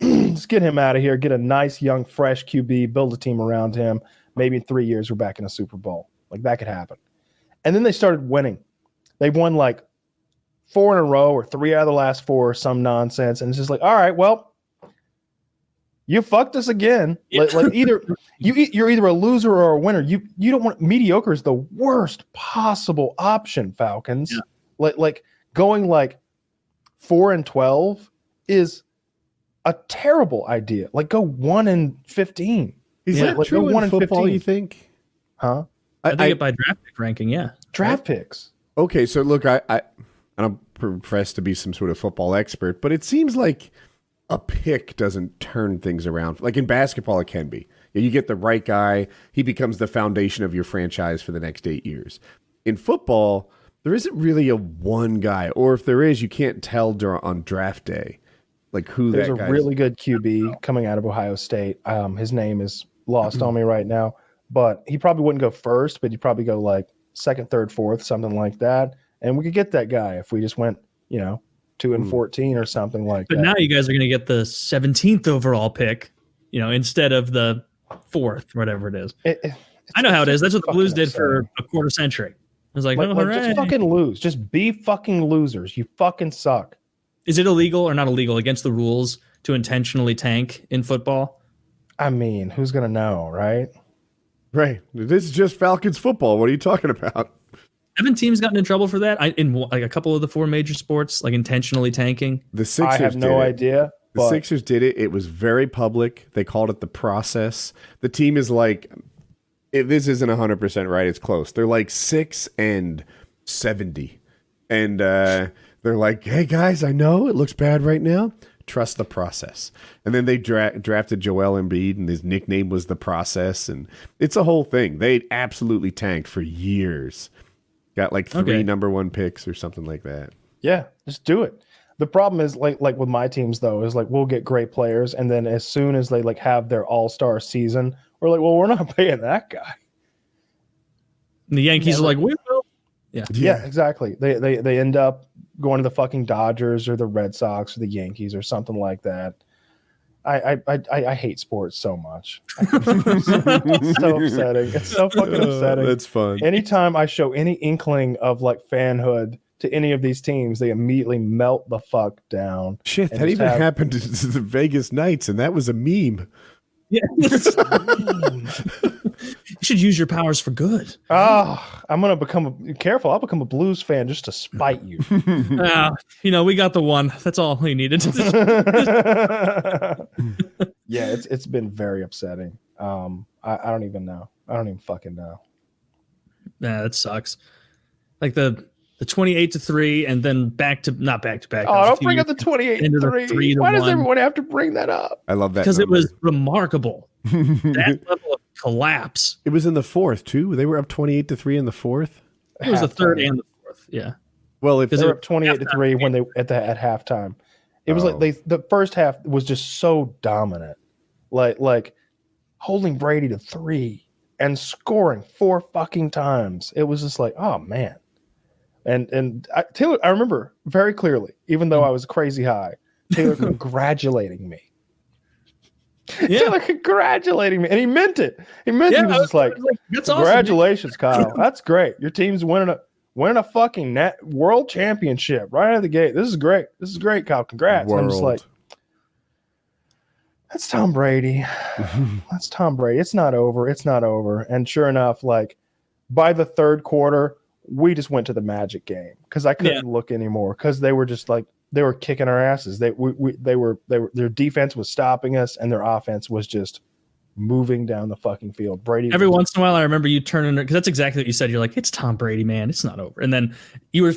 C: Let's get him out of here. Get a nice, young, fresh QB. Build a team around him. Maybe in 3 years we're back in a Super Bowl. Like that could happen. And then they started winning. They won like 4 in a row or 3 out of the last 4 or some nonsense. And it's just like, all right, well, you fucked us again. Yeah. Like either you're either a loser or a winner. You don't want mediocre is the worst possible option, Falcons. Yeah. Like going like 4-12 is a terrible idea. Like go 1-15.
B: Is that
C: like
B: true in football?
C: 15.
B: You think?
C: Huh?
A: I think it by draft pick ranking. Yeah,
C: draft picks.
B: Okay, so look, I don't profess to be some sort of football expert, but it seems like a pick doesn't turn things around. Like in basketball, it can be. You get the right guy, he becomes the foundation of your franchise for the next 8 years. In football, there isn't really a one guy, or if there is, you can't tell on draft day, like who
C: There's
B: that guy is.
C: There's a really good QB coming out of Ohio State. His name is lost on me right now, but he probably wouldn't go first, but he'd probably go like second, third, fourth, something like that. And we could get that guy if we just went, 2-14 or something like that.
A: But now you guys are going to get the 17th overall pick, instead of the 4th, whatever it is. I know how it is. That's what the Blues did for a quarter century. I was like,
C: just fucking lose. Just be fucking losers. You fucking suck.
A: Is it illegal or not illegal against the rules to intentionally tank in football?
C: I mean, who's going to know, right?
B: Right. This is just Falcons football. What are you talking about?
A: Haven't teams gotten in trouble for that? In like a couple of the 4 major sports, like intentionally tanking?
B: The Sixers
C: I have no idea.
B: The Sixers did it. It was very public. They called it the process. The team is like, if this isn't 100% right, it's close. They're like 6-70. And they're like, hey, guys, I know it looks bad right now. Trust the process. And then they drafted Joel Embiid, and his nickname was the process. And it's a whole thing. They absolutely tanked for years. Got like 3 number 1 picks or something like that.
C: Yeah, just do it. The problem is like with my teams though, is like we'll get great players, and then as soon as they like have their all-star season, we're like, well, we're not paying that guy.
A: And the Yankees are like, we will.
C: Yeah, exactly. They end up going to the fucking Dodgers or the Red Sox or the Yankees or something like that. I hate sports so much. It's so upsetting. It's so fucking upsetting.
B: That's fun.
C: Anytime I show any inkling of like fanhood to any of these teams, they immediately melt the fuck down.
B: Shit, that even happened to the Vegas Knights, and that was a meme.
A: Yeah. You should use your powers for good.
C: I'm gonna careful. I'll become a Blues fan just to spite you.
A: We got the one. That's all we needed.
C: Yeah, it's been very upsetting. I don't even know. I don't even fucking know.
A: Yeah, that sucks. Like the 28-3, and then not back to back.
C: Oh, don't bring up the 28-3. Why does everyone have to bring that up?
B: I love that
A: because
B: number.
A: It was remarkable. That level of collapse.
B: It was in the fourth too. They were up 28-3 in the fourth.
A: It was the third and the fourth. Yeah.
B: Well, if
C: they were up 28-3 when they at halftime, it was like the first half was just so dominant, like holding Brady to 3 and scoring 4 fucking times. It was just like, oh man. And Taylor, I remember very clearly, even though I was crazy high, Taylor congratulating me. Yeah. Taylor congratulating me, and he meant it. He meant it. He was just like, congratulations, awesome, Kyle. That's great. Your team's winning a fucking world championship right out of the gate. This is great. This is great, Kyle. Congrats. I'm just like, that's Tom Brady. That's Tom Brady. It's not over. It's not over. And sure enough, like by the third quarter, we just went to the Magic game because I couldn't look anymore because they were just like they were kicking our asses. They were their defense was stopping us and their offense was just moving down the fucking field. Brady. Every
A: once in a while, I remember you turning because that's exactly what you said. You're like, it's Tom Brady, man. It's not over. And then you were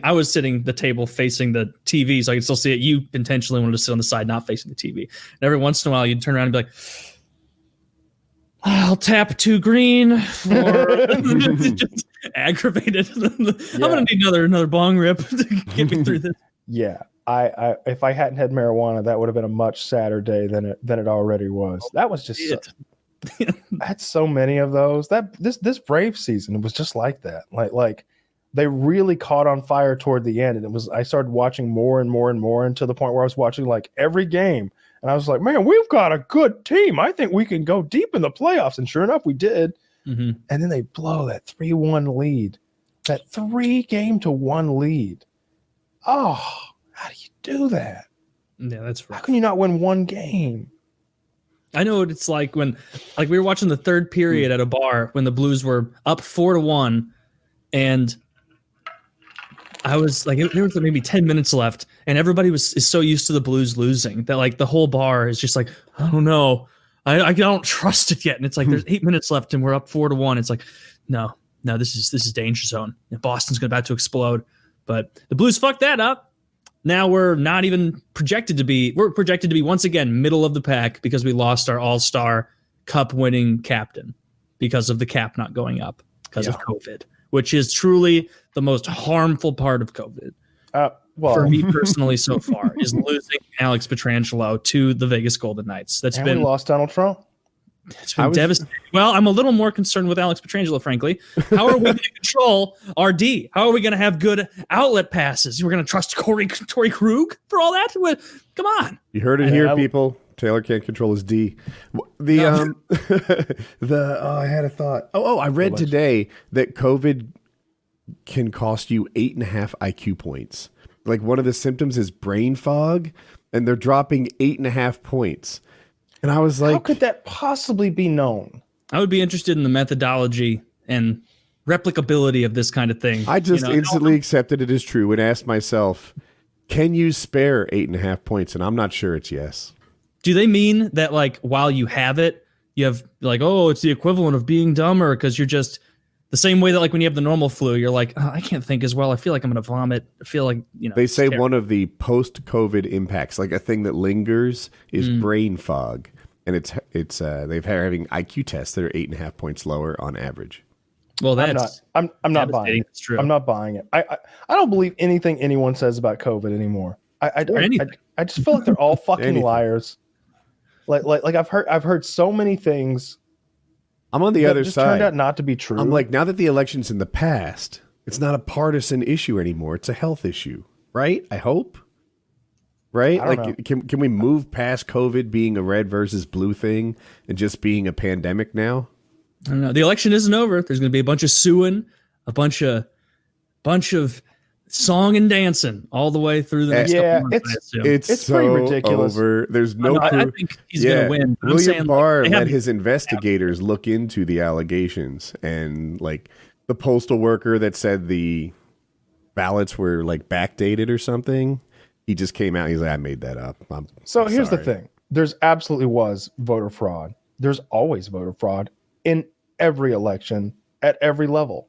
A: I was sitting the table facing the TV, so I could still see it. You intentionally wanted to sit on the side, not facing the TV. And every once in a while, you'd turn around and be like, I'll tap 2 green or just aggravated. I'm gonna need another bong rip to get me through this.
C: Yeah. I if I hadn't had marijuana, that would have been a much sadder day than it already was. That was just I had so many of those. This Brave season was just like that. Like they really caught on fire toward the end, and I started watching more and more and more, and to the point where I was watching like every game. And I was like, man, we've got a good team. I think we can go deep in the playoffs. And sure enough, we did. Mm-hmm. And then they blow that 3-1 lead, that 3-1 lead. Oh, how do you do that?
A: Yeah, that's rough.
C: How can you not win one game?
A: I know what it's like when, like, we were watching the third period at a bar when the Blues were up 4-1, and I was like, there was maybe 10 minutes left, and everybody is so used to the Blues losing that like the whole bar is just like, I don't know, I don't trust it yet. And it's like there's 8 minutes left, and we're up 4-1. It's like, no, this is danger zone. Boston's about to explode, but the Blues fucked that up. Now we're not even projected to be. We're projected to be once again middle of the pack because we lost our All-Star Cup winning captain because of the cap not going up because of COVID, which is truly the most harmful part of COVID. For me personally, so far, is losing Alex Pietrangelo to the Vegas Golden Knights.
C: We lost Donald Trump.
A: It's been devastating. Well, I'm a little more concerned with Alex Pietrangelo, frankly. How are we going to control our D? How are we going to have good outlet passes? We're going to trust Torrey Krug for all that? Come on.
B: You heard it here, people. Taylor can't control his D. I had a thought. I read today that COVID can cost you 8.5 IQ points. Like one of the symptoms is brain fog, and they're dropping 8.5 points. And I was like,
C: how could that possibly be known?
A: I would be interested in the methodology and replicability of this kind of thing.
B: I just instantly accepted it as true and asked myself, can you spare 8.5 points? And I'm not sure it's yes.
A: Do they mean that like while you have it, you have like, oh, it's the equivalent of being dumber because you're just the same way that like when you have the normal flu, you're like, oh, I can't think as well. I feel like I'm going to vomit. I feel like,
B: They say one of the post-COVID impacts, like a thing that lingers, is brain fog. And it's they've having IQ tests that are 8.5 points lower on average.
A: Well, that's
C: I'm not buying it.
A: It's true.
C: I'm not buying it. I don't believe anything anyone says about COVID anymore. I just feel like they're all fucking liars. Like I've heard so many things.
B: I'm on the other side.
C: Turned out not to be true.
B: I'm like, now that the election's in the past, it's not a partisan issue anymore. It's a health issue, right? I hope. Right? Like, can we move past COVID being a red versus blue thing and just being a pandemic now?
A: I don't know. The election isn't over. There's going to be a bunch of suing, a bunch of song and dancing all the way through the next couple months.
C: It's
B: so
C: pretty ridiculous.
B: over. There's no
A: I
B: proof.
A: think he's gonna win. But
B: William
A: I'm saying,
B: Barr
A: like,
B: let his investigators look into the allegations, and like the postal worker that said the ballots were like backdated or something, he just came out. He's like, I made that up.
C: Here's the thing: there's absolutely was voter fraud. There's always voter fraud in every election at every level.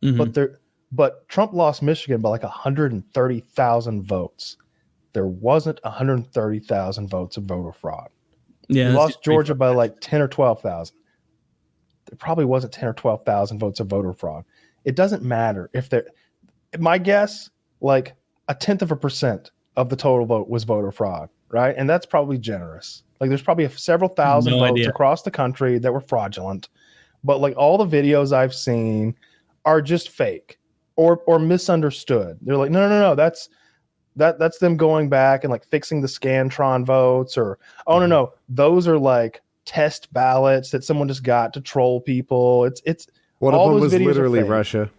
A: Mhm.
C: But Trump lost Michigan by like 130,000 votes. There wasn't 130,000 votes of voter fraud.
A: Yeah,
C: He lost Georgia by like 10 or 12,000. There probably wasn't 10 or 12,000 votes of voter fraud. It doesn't matter if there. My guess, like 0.1% of the total vote was voter fraud, right? And that's probably generous. Like there's probably several thousand votes across the country that were fraudulent, but like all the videos I've seen are just fake or misunderstood. They're like, no, that's them going back and like fixing the Scantron votes, or no, those are like test ballots that someone just got to troll people. It's
B: one
C: all
B: of them
C: those
B: was
C: videos
B: literally
C: are fake.
B: Russia.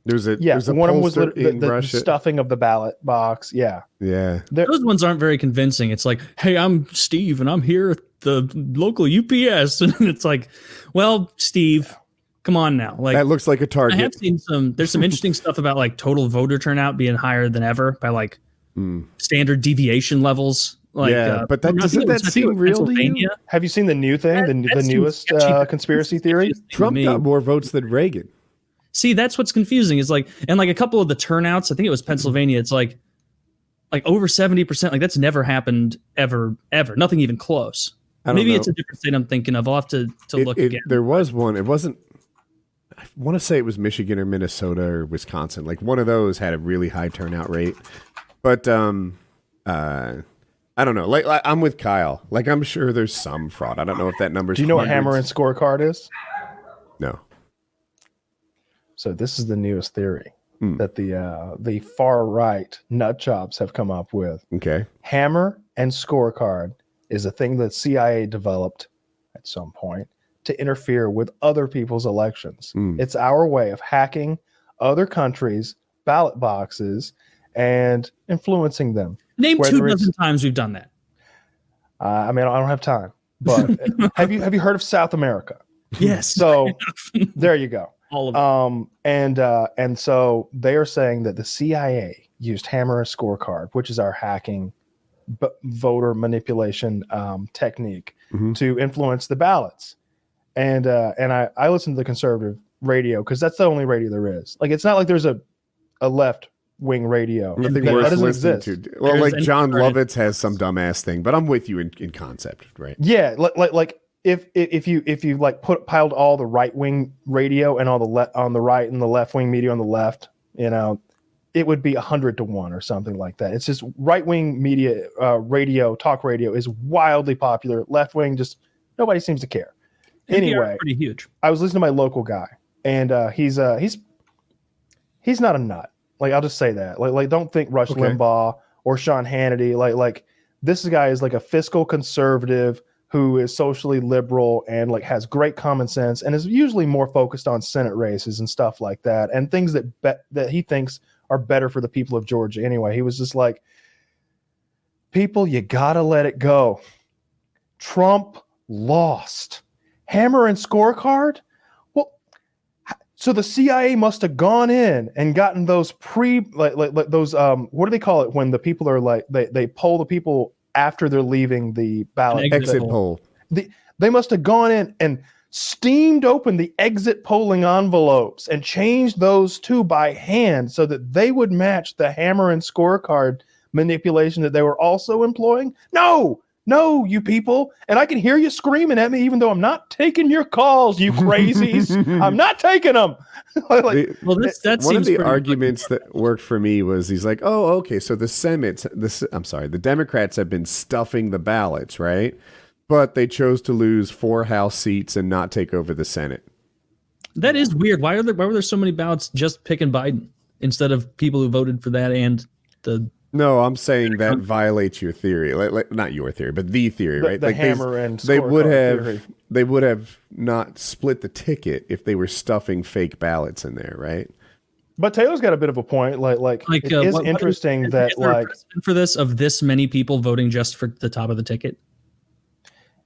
B: There's a
C: one of them was
B: in
C: the
B: Russia.
C: stuffing of the ballot box. Yeah.
A: Those ones aren't very convincing. It's like, hey, I'm Steve and I'm here at the local UPS, and it's like, well, Steve, come on now. Like
B: that looks like a Target.
A: I have seen there's some interesting stuff about like total voter turnout being higher than ever by like standard deviation levels. Like,
B: but doesn't that seem real to you?
C: Have you seen the new thing, the newest conspiracy theory?
B: Trump got more votes than Reagan.
A: See, that's what's confusing. Is like, and like a couple of the turnouts, I think it was Pennsylvania. It's like over 70%. Like that's never happened ever. Nothing even close. Maybe it's a different state I'm thinking of. I'll have to look again.
B: There was one. It wasn't. I want to say it was Michigan or Minnesota or Wisconsin. Like one of those had a really high turnout rate. But I don't know. Like I'm with Kyle. Like I'm sure there's some fraud. I don't know if that number's.
C: Do you know what hammer and scorecard is?
B: No.
C: So this is the newest theory that the far right nut jobs have come up with.
B: Okay.
C: Hammer and scorecard is a thing that CIA developed at some point to interfere with other people's elections. It's our way of hacking other countries' ballot boxes and influencing them.
A: Name 2 dozen times we've done that.
C: I mean, I don't have time, but have you heard of South America?
A: Yes.
C: So there you go.
A: All of it.
C: And so they are saying that the CIA used hammer and scorecard, which is our hacking voter manipulation technique, to influence the ballots. And I listen to the conservative radio because that's the only radio there is. Like it's not like there's a left wing radio.
B: Nothing
C: that
B: worth
C: doesn't
B: listening
C: exist.
B: to. Well, like John Lovitz has some dumbass thing, but I'm with you in concept, right?
C: Yeah, like if you like piled all the right wing radio and all the on the right and the left wing media on the left, you know, it would be 100 to 1 or something like that. It's just right wing media, talk radio is wildly popular. Left wing, just nobody seems to care. Anyway,
A: pretty huge. I
C: was listening to my local guy, and he's not a nut. Like I'll just say that. Like don't think Rush Limbaugh or Sean Hannity. Like this guy is like a fiscal conservative who is socially liberal and like has great common sense and is usually more focused on Senate races and stuff like that and things that he thinks are better for the people of Georgia. Anyway, he was just like, people, you gotta let it go. Trump lost. Hammer and scorecard? Well, so the CIA must have gone in and gotten those like those what do they call it when the people are like they poll the people after they're leaving the ballot
B: exit poll.
C: They must have gone in and steamed open the exit polling envelopes and changed those 2 by hand so that they would match the hammer and scorecard manipulation that they were also employing. No, you people. And I can hear you screaming at me, even though I'm not taking your calls, you crazies. I'm not taking them.
B: One of the arguments that worked for me was he's like, oh, okay, so the Democrats have been stuffing the ballots, right? But they chose to lose 4 House seats and not take over the Senate.
A: That is weird. Why were there so many ballots just picking Biden instead of people who voted for that and the...
B: No, I'm saying that violates your theory, like not your theory, but the theory, right?
C: The
B: like
C: hammer and
B: they would have not split the ticket if they were stuffing fake ballots in there, right?
C: But Taylor's got a bit of a point. Like it is interesting
A: is
C: that
A: there a
C: like
A: precedent for this of this many people voting just for the top of the ticket.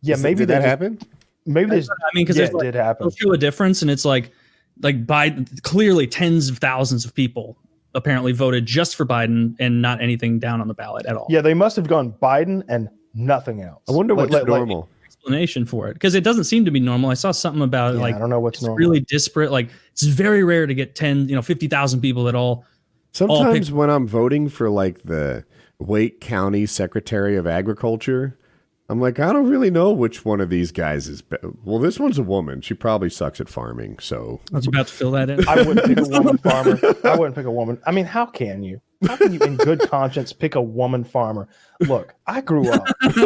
C: maybe
B: did that happen?
C: Maybe
A: I mean, because
C: it did happen.
A: They'll show a difference, and it's like Biden, clearly tens of thousands of people apparently voted just for Biden and not anything down on the ballot at all.
C: Yeah, they must have gone Biden and nothing else.
B: I wonder what's normal.
A: Explanation for it, because it doesn't seem to be normal. I saw something about
C: I don't know what's normal.
A: Really disparate. Like it's very rare to get 50,000 people that all.
B: Sometimes when I'm voting for like the Wake County Secretary of Agriculture, I'm like, I don't really know which one of these guys is better. Well, this one's a woman. She probably sucks at farming. So
A: I was about to fill that in.
C: I wouldn't pick a woman farmer. I wouldn't pick a woman. I mean, how can you? How can you, in good conscience, pick a woman farmer? Look, I grew up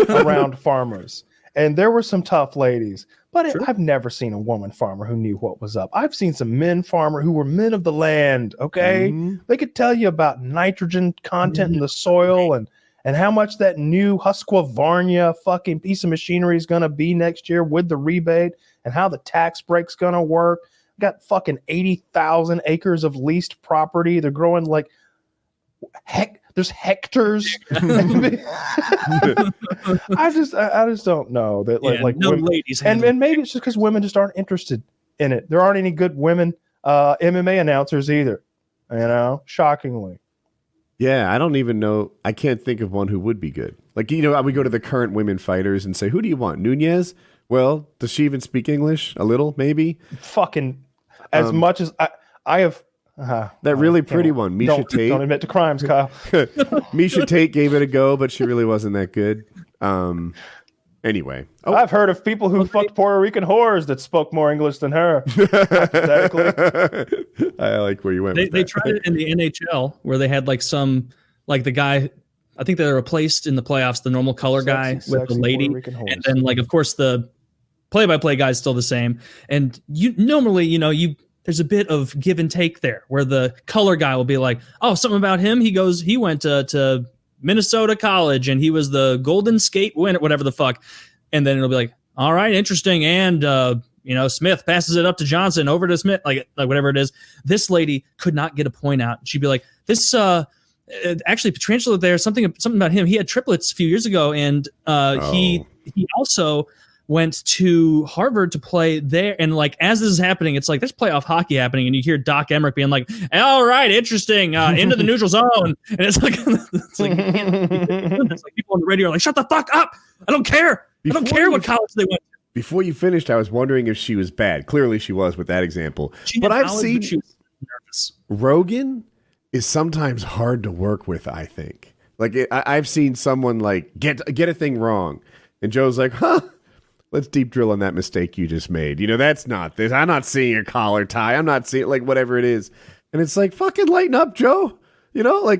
C: around farmers, and there were some tough ladies, but I've never seen a woman farmer who knew what was up. I've seen some men farmer who were men of the land. Okay, they could tell you about nitrogen content in the soil and how much that new Husqvarna fucking piece of machinery is going to be next year with the rebate and how the tax break's going to work. Got fucking 80,000 acres of leased property. They're growing like there's hectares. I just don't know that like
A: no
C: women,
A: ladies
C: and maybe it's just because women just aren't interested in it. There aren't any good women MMA announcers either, shockingly.
B: Yeah, I don't even know. I can't think of one who would be good. Like, we go to the current women fighters and say, who do you want? Nunez? Well, does she even speak English? A little, maybe?
C: Fucking as much as I have.
B: That really pretty one, Misha Tate.
C: Don't admit to crimes, Kyle.
B: Misha Tate gave it a go, but she really wasn't that good. Anyway.
C: I've heard of people who fucked Puerto Rican whores that spoke more English than her. Hypothetically.
B: I like where you went with
A: They
B: that.
A: tried it in the NHL where they had the guy, I think they replaced in the playoffs the normal color guy with the lady. And then of course the play-by-play guy is still the same. And you normally, there's a bit of give and take there where the color guy will be like, oh, something about him. He went to Minnesota College and he was the Golden Skate winner, whatever the fuck. And then it'll be like, all right, interesting. And, Smith passes it up to Johnson, over to Smith, like whatever it is. This lady could not get a point out. She'd be like, this, actually Petrangelo there, something about him. He had triplets a few years ago. And, he also went to Harvard to play there. And as this is happening, it's like there's playoff hockey happening. And you hear Doc Emmerich being like, all right, interesting, into the neutral zone. And it's like people on the radio are like, shut the fuck up. I don't care. I don't care what college they went to.
B: Before you finished, I was wondering if she was bad. Clearly she was with that example. But I've seen Rogan is sometimes hard to work with, I think. I've seen someone get a thing wrong. And Joe's like, let's deep drill on that mistake you just made. That's not this. I'm not seeing your collar tie. I'm not seeing whatever it is. And it's like, fucking lighten up, Joe.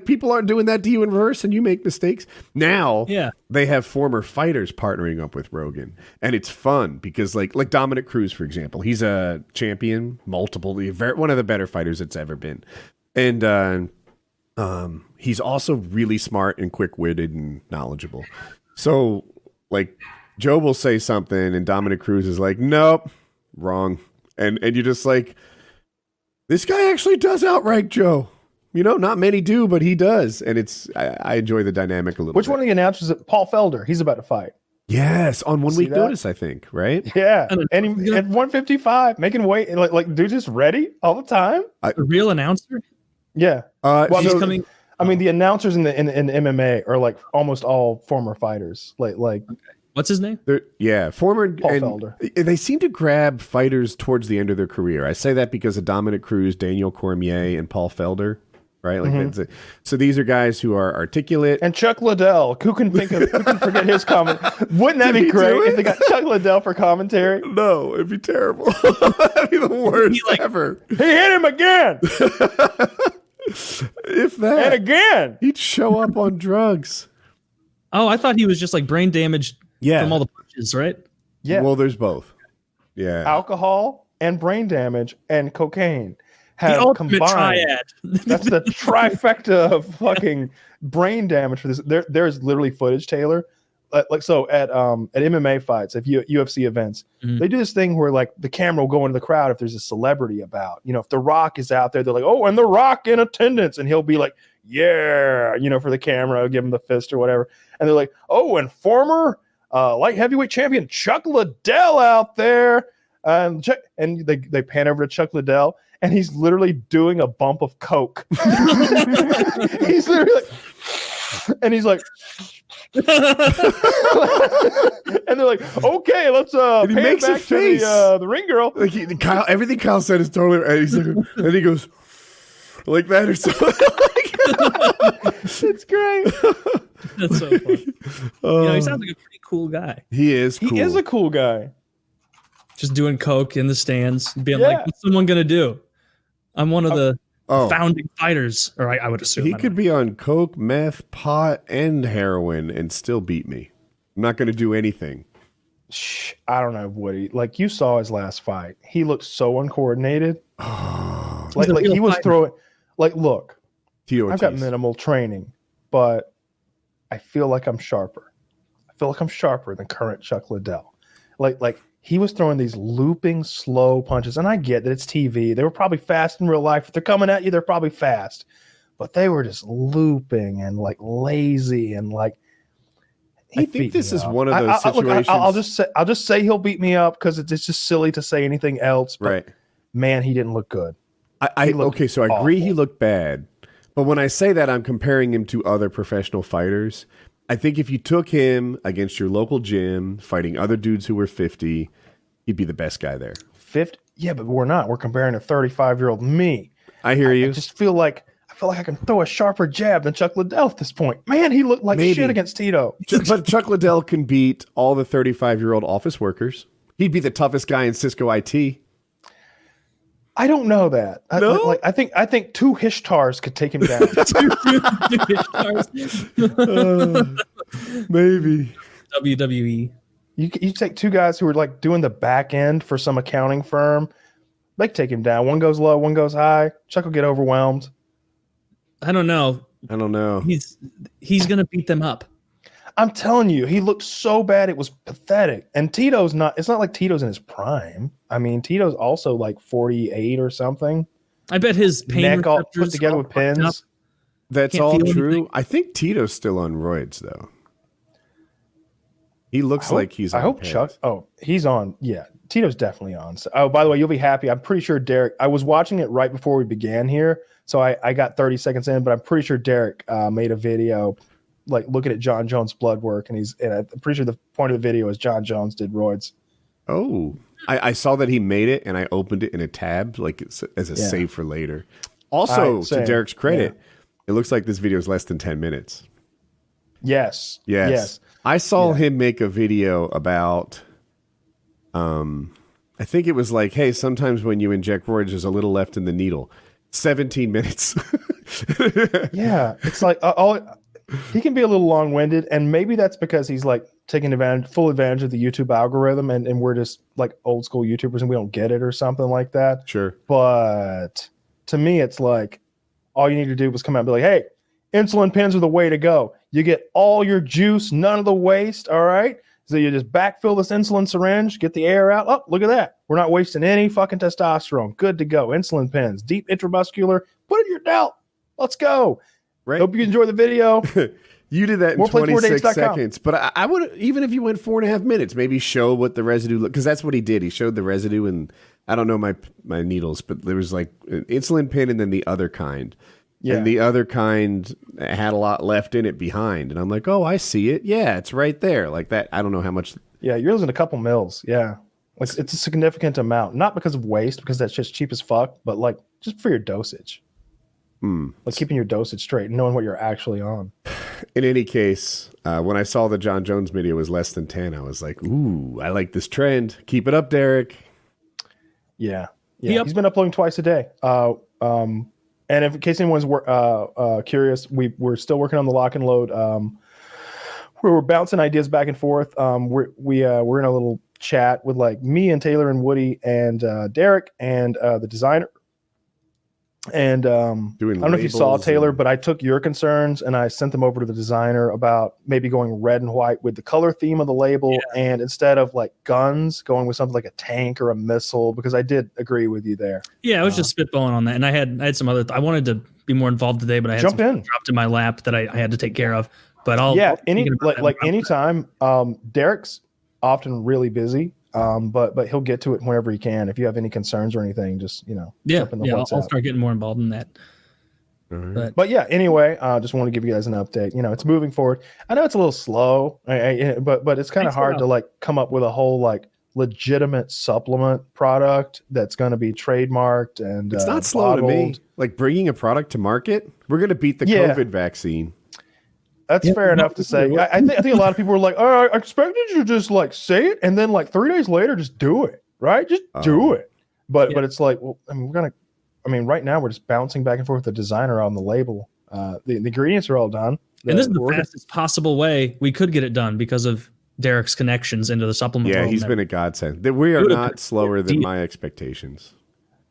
B: People aren't doing that to you in reverse and you make mistakes. Now, they have former fighters partnering up with Rogan. And it's fun because like Dominic Cruz, for example, he's a champion, one of the better fighters that's ever been. And he's also really smart and quick-witted and knowledgeable. So Joe will say something and Dominic Cruz is like, nope, wrong. And you're just like, this guy actually does outright Joe. Not many do, but he does. And I enjoy the dynamic a little bit.
C: Which one of the announcers? Paul Felder. He's about to fight.
B: Yes, on 1 week notice, I think, right?
C: Yeah. And he, at 155, making weight. Dude, just ready all the time.
A: A real announcer?
C: Yeah.
A: He's coming.
C: I mean, the announcers in MMA are almost all former fighters. Okay.
A: What's his name?
B: Former
C: Paul Felder.
B: They seem to grab fighters towards the end of their career. I say that because of Dominic Cruz, Daniel Cormier, and Paul Felder. Right, so these are guys who are articulate.
C: And Chuck Liddell, who can forget his comment? Wouldn't that be great if they got Chuck Liddell for commentary?
B: No, it'd be terrible. That'd be the worst ever.
C: He hit him again.
B: If that,
C: and again,
B: he'd show up on drugs.
A: Oh, I thought he was just brain damaged from all the punches, right?
C: Yeah.
B: Well, there's both. Yeah.
C: Alcohol and brain damage and cocaine. Have
A: the ultimate
C: combined.
A: triad.
C: That's the trifecta of fucking brain damage for this. There's literally footage, Taylor, so at MMA fights, if UFC events,
A: Mhm.
C: they do this thing where like the camera will go into the crowd if there's a celebrity about. You know, if The Rock is out there, they're like, oh, and The Rock in attendance, and he'll be like, yeah, you know, for the camera, give him the fist or whatever, and they're like, oh, and former light heavyweight champion Chuck Liddell out there, and they pan over to Chuck Liddell, and he's literally doing a bump of coke. He's literally like, and he's like. And they're like, okay, let's
B: and he
C: pay
B: makes
C: it
B: a
C: back
B: face.
C: to the ring girl.
B: Like Kyle, everything Kyle said is totally. And he's like, and he goes like that or something.
C: It's great.
A: That's so funny. He sounds like a pretty cool guy.
B: He is. Cool.
C: He is a cool guy.
A: Just doing coke in the stands, being
C: Yeah.
A: like, "What's someone gonna do? I'm one of the
B: Oh.
A: founding fighters." Or I would assume
B: He
A: I
B: could
A: don't
B: be on coke, meth, pot, and heroin and still beat me. I'm not going to do anything.
C: Shh, I don't know, Woody. Like you saw his last fight, he looked so uncoordinated. like
A: a real
C: he was
A: fighter.
C: throwing. Like, look,
B: Tito
C: I've got
B: Ortiz.
C: minimal training, but I feel like I'm sharper. I feel like I'm sharper than current Chuck Liddell. Like he was throwing these looping, slow punches, and I get that it's TV. They were probably fast in real life. If they're coming at you, they're probably fast, but they were just looping and like lazy and like.
B: I think this is one of those situations.
C: I'll just say he'll beat me up because it's just silly to say anything else. But
B: Right.
C: man, he didn't look good.
B: Okay, so I agree
C: awful.
B: he looked bad. But when I say that, I'm comparing him to other professional fighters. I think if you took him against your local gym, fighting other dudes who were 50, he'd be the best guy there.
C: 50? Yeah, but we're not. We're comparing a 35-year-old me.
B: I hear you.
C: I just feel like I can throw a sharper jab than Chuck Liddell at this point. Man, he looked like
B: Maybe.
C: shit against Tito.
B: But Chuck Liddell can beat all the 35-year-old office workers. He'd be the toughest guy in Cisco IT.
C: I don't know that.
B: No?
C: I think two Hishtars could take him down.
B: Maybe.
A: WWE.
C: You take two guys who are like doing the back end for some accounting firm. They can take him down. One goes low, one goes high. Chuck will get overwhelmed.
A: I don't know. He's gonna beat them up.
C: I'm telling you, he looked so bad it was pathetic. And Tito's not. It's not like Tito's in his prime. I mean, Tito's also like 48 or something.
A: I bet his pain
C: Neck all
A: receptors
C: put together
A: all
C: with
A: fucked up.
C: pins.
B: That's
A: Can't
B: all
A: feel
B: true.
A: anything.
B: I think Tito's still on roids, though. He looks like he's on
C: I hope
B: pins.
C: Chuck. Oh, he's on. Yeah, Tito's definitely on. So, oh, by the way, you'll be happy. I'm pretty sure Derek. I was watching it right before we began here, so I got 30 seconds in, but I'm pretty sure Derek made a video, like looking at John Jones' blood work, and I'm pretty sure the point of the video is John Jones did roids.
B: Oh, I saw that he made it, and I opened it in a tab, like as a
C: Yeah.
B: save for later. Also,
C: Same.
B: to Derek's credit, it looks like this video is less than 10 minutes.
C: Yes.
B: Yes. I saw him make a video about, I think it was like, hey, sometimes when you inject roids, there's a little left in the needle. 17 minutes.
C: Yeah, it's like he can be a little long-winded, and maybe that's because he's like taking full advantage of the YouTube algorithm, and we're just like old school YouTubers and we don't get it or something like that.
B: Sure.
C: But to me, it's like all you need to do was come out and be like, hey, insulin pens are the way to go. You get all your juice, none of the waste. All right. So you just backfill this insulin syringe, get the air out. Oh, look at that. We're not wasting any fucking testosterone. Good to go. Insulin pens, deep intramuscular. Put it in your delt. Let's go.
B: Right.
C: Hope you enjoy the video.
B: You did that in
C: Moreplay4days.com.
B: 26 seconds, but I would, even if you went 4.5 minutes, maybe show what the residue looked, because that's what he did. He showed the residue, and I don't know my needles, but there was like an insulin pen and then the other kind.
C: Yeah.
B: And the other kind had a lot left in it behind. And I'm like, oh, I see it. Yeah, it's right there. Like that. I don't know how much.
C: Yeah, you're losing a couple mils. Yeah. It's a significant amount. Not because of waste, because that's just cheap as fuck, but like just for your dosage. Like keeping your dosage straight and knowing what you're actually on.
B: In any case, when I saw the John Jones video was less than 10, I was like, ooh, I like this trend. Keep it up, Derek.
C: Yeah.
A: Yep.
C: He's been uploading twice a day. And if, in case anyone's curious, we're still working on the lock and load. Where we're bouncing ideas back and forth. We're in a little chat with like me and Taylor and Woody and Derek and the designer. And I don't know if you saw
B: labels
C: Taylor,
B: and-
C: but I took your concerns and I sent them over to the designer about maybe going red and white with the color theme of the label, and instead of like guns, going with something like a tank or a missile, because I did agree with you there.
A: Yeah, I was just spitballing on that, and I had some other. I wanted to be more involved today, but I had
C: Jump
A: some
C: in.
A: dropped in my lap that I had to take care of. But I'll
C: Any
A: about that
C: like
A: when I'm-
C: anytime. Derek's often really busy, but he'll get to it whenever he can. If you have any concerns or anything, just jump in the
A: I'll
C: WhatsApp.
A: start getting more involved in that.
C: But yeah, anyway, just want to give you guys an update. It's moving forward. I know it's a little slow, but it's kind of hard to like come up with a whole like legitimate supplement product that's going to be trademarked and
B: It's not slow to me.
C: bottled.
B: Like bringing a product to market, we're going to beat the COVID vaccine.
C: That's fair enough to say. I think a lot of people were like, "Oh, I expected you to just like say it, and then like 3 days later, just do it, right? Just do it." But it's like, well, I mean, right now we're just bouncing back and forth with the designer on the label. The ingredients are all done,
A: And this is the fastest possible way we could get it done because of Derek's connections into the supplement.
B: Yeah,
A: world
B: he's
A: and
B: been a godsend. We are not slower than my expectations.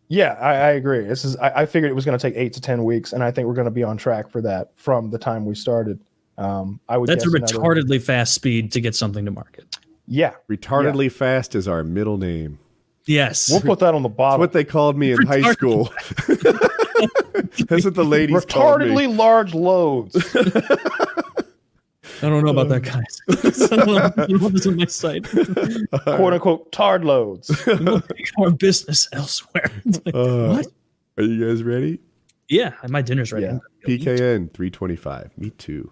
C: Yeah, I agree. This is I figured it was going to take 8 to 10 weeks, and I think we're going to be on track for that from the time we started. I would.
A: That's a
C: guess
A: retardedly fast speed to get something to market.
C: Yeah,
B: Retardedly fast is our middle name.
A: Yes,
C: we'll put that on the bottom.
B: That's what they called me in high school. That's what the ladies called me.
C: Retardedly large loads.
A: I don't know about that, guys. I don't know what's on my site.
C: Quote unquote tard loads.
A: Our business elsewhere. It's like, what?
B: Are you guys ready?
A: Yeah, my dinner's ready.
C: Yeah.
B: PKN 325. Me too.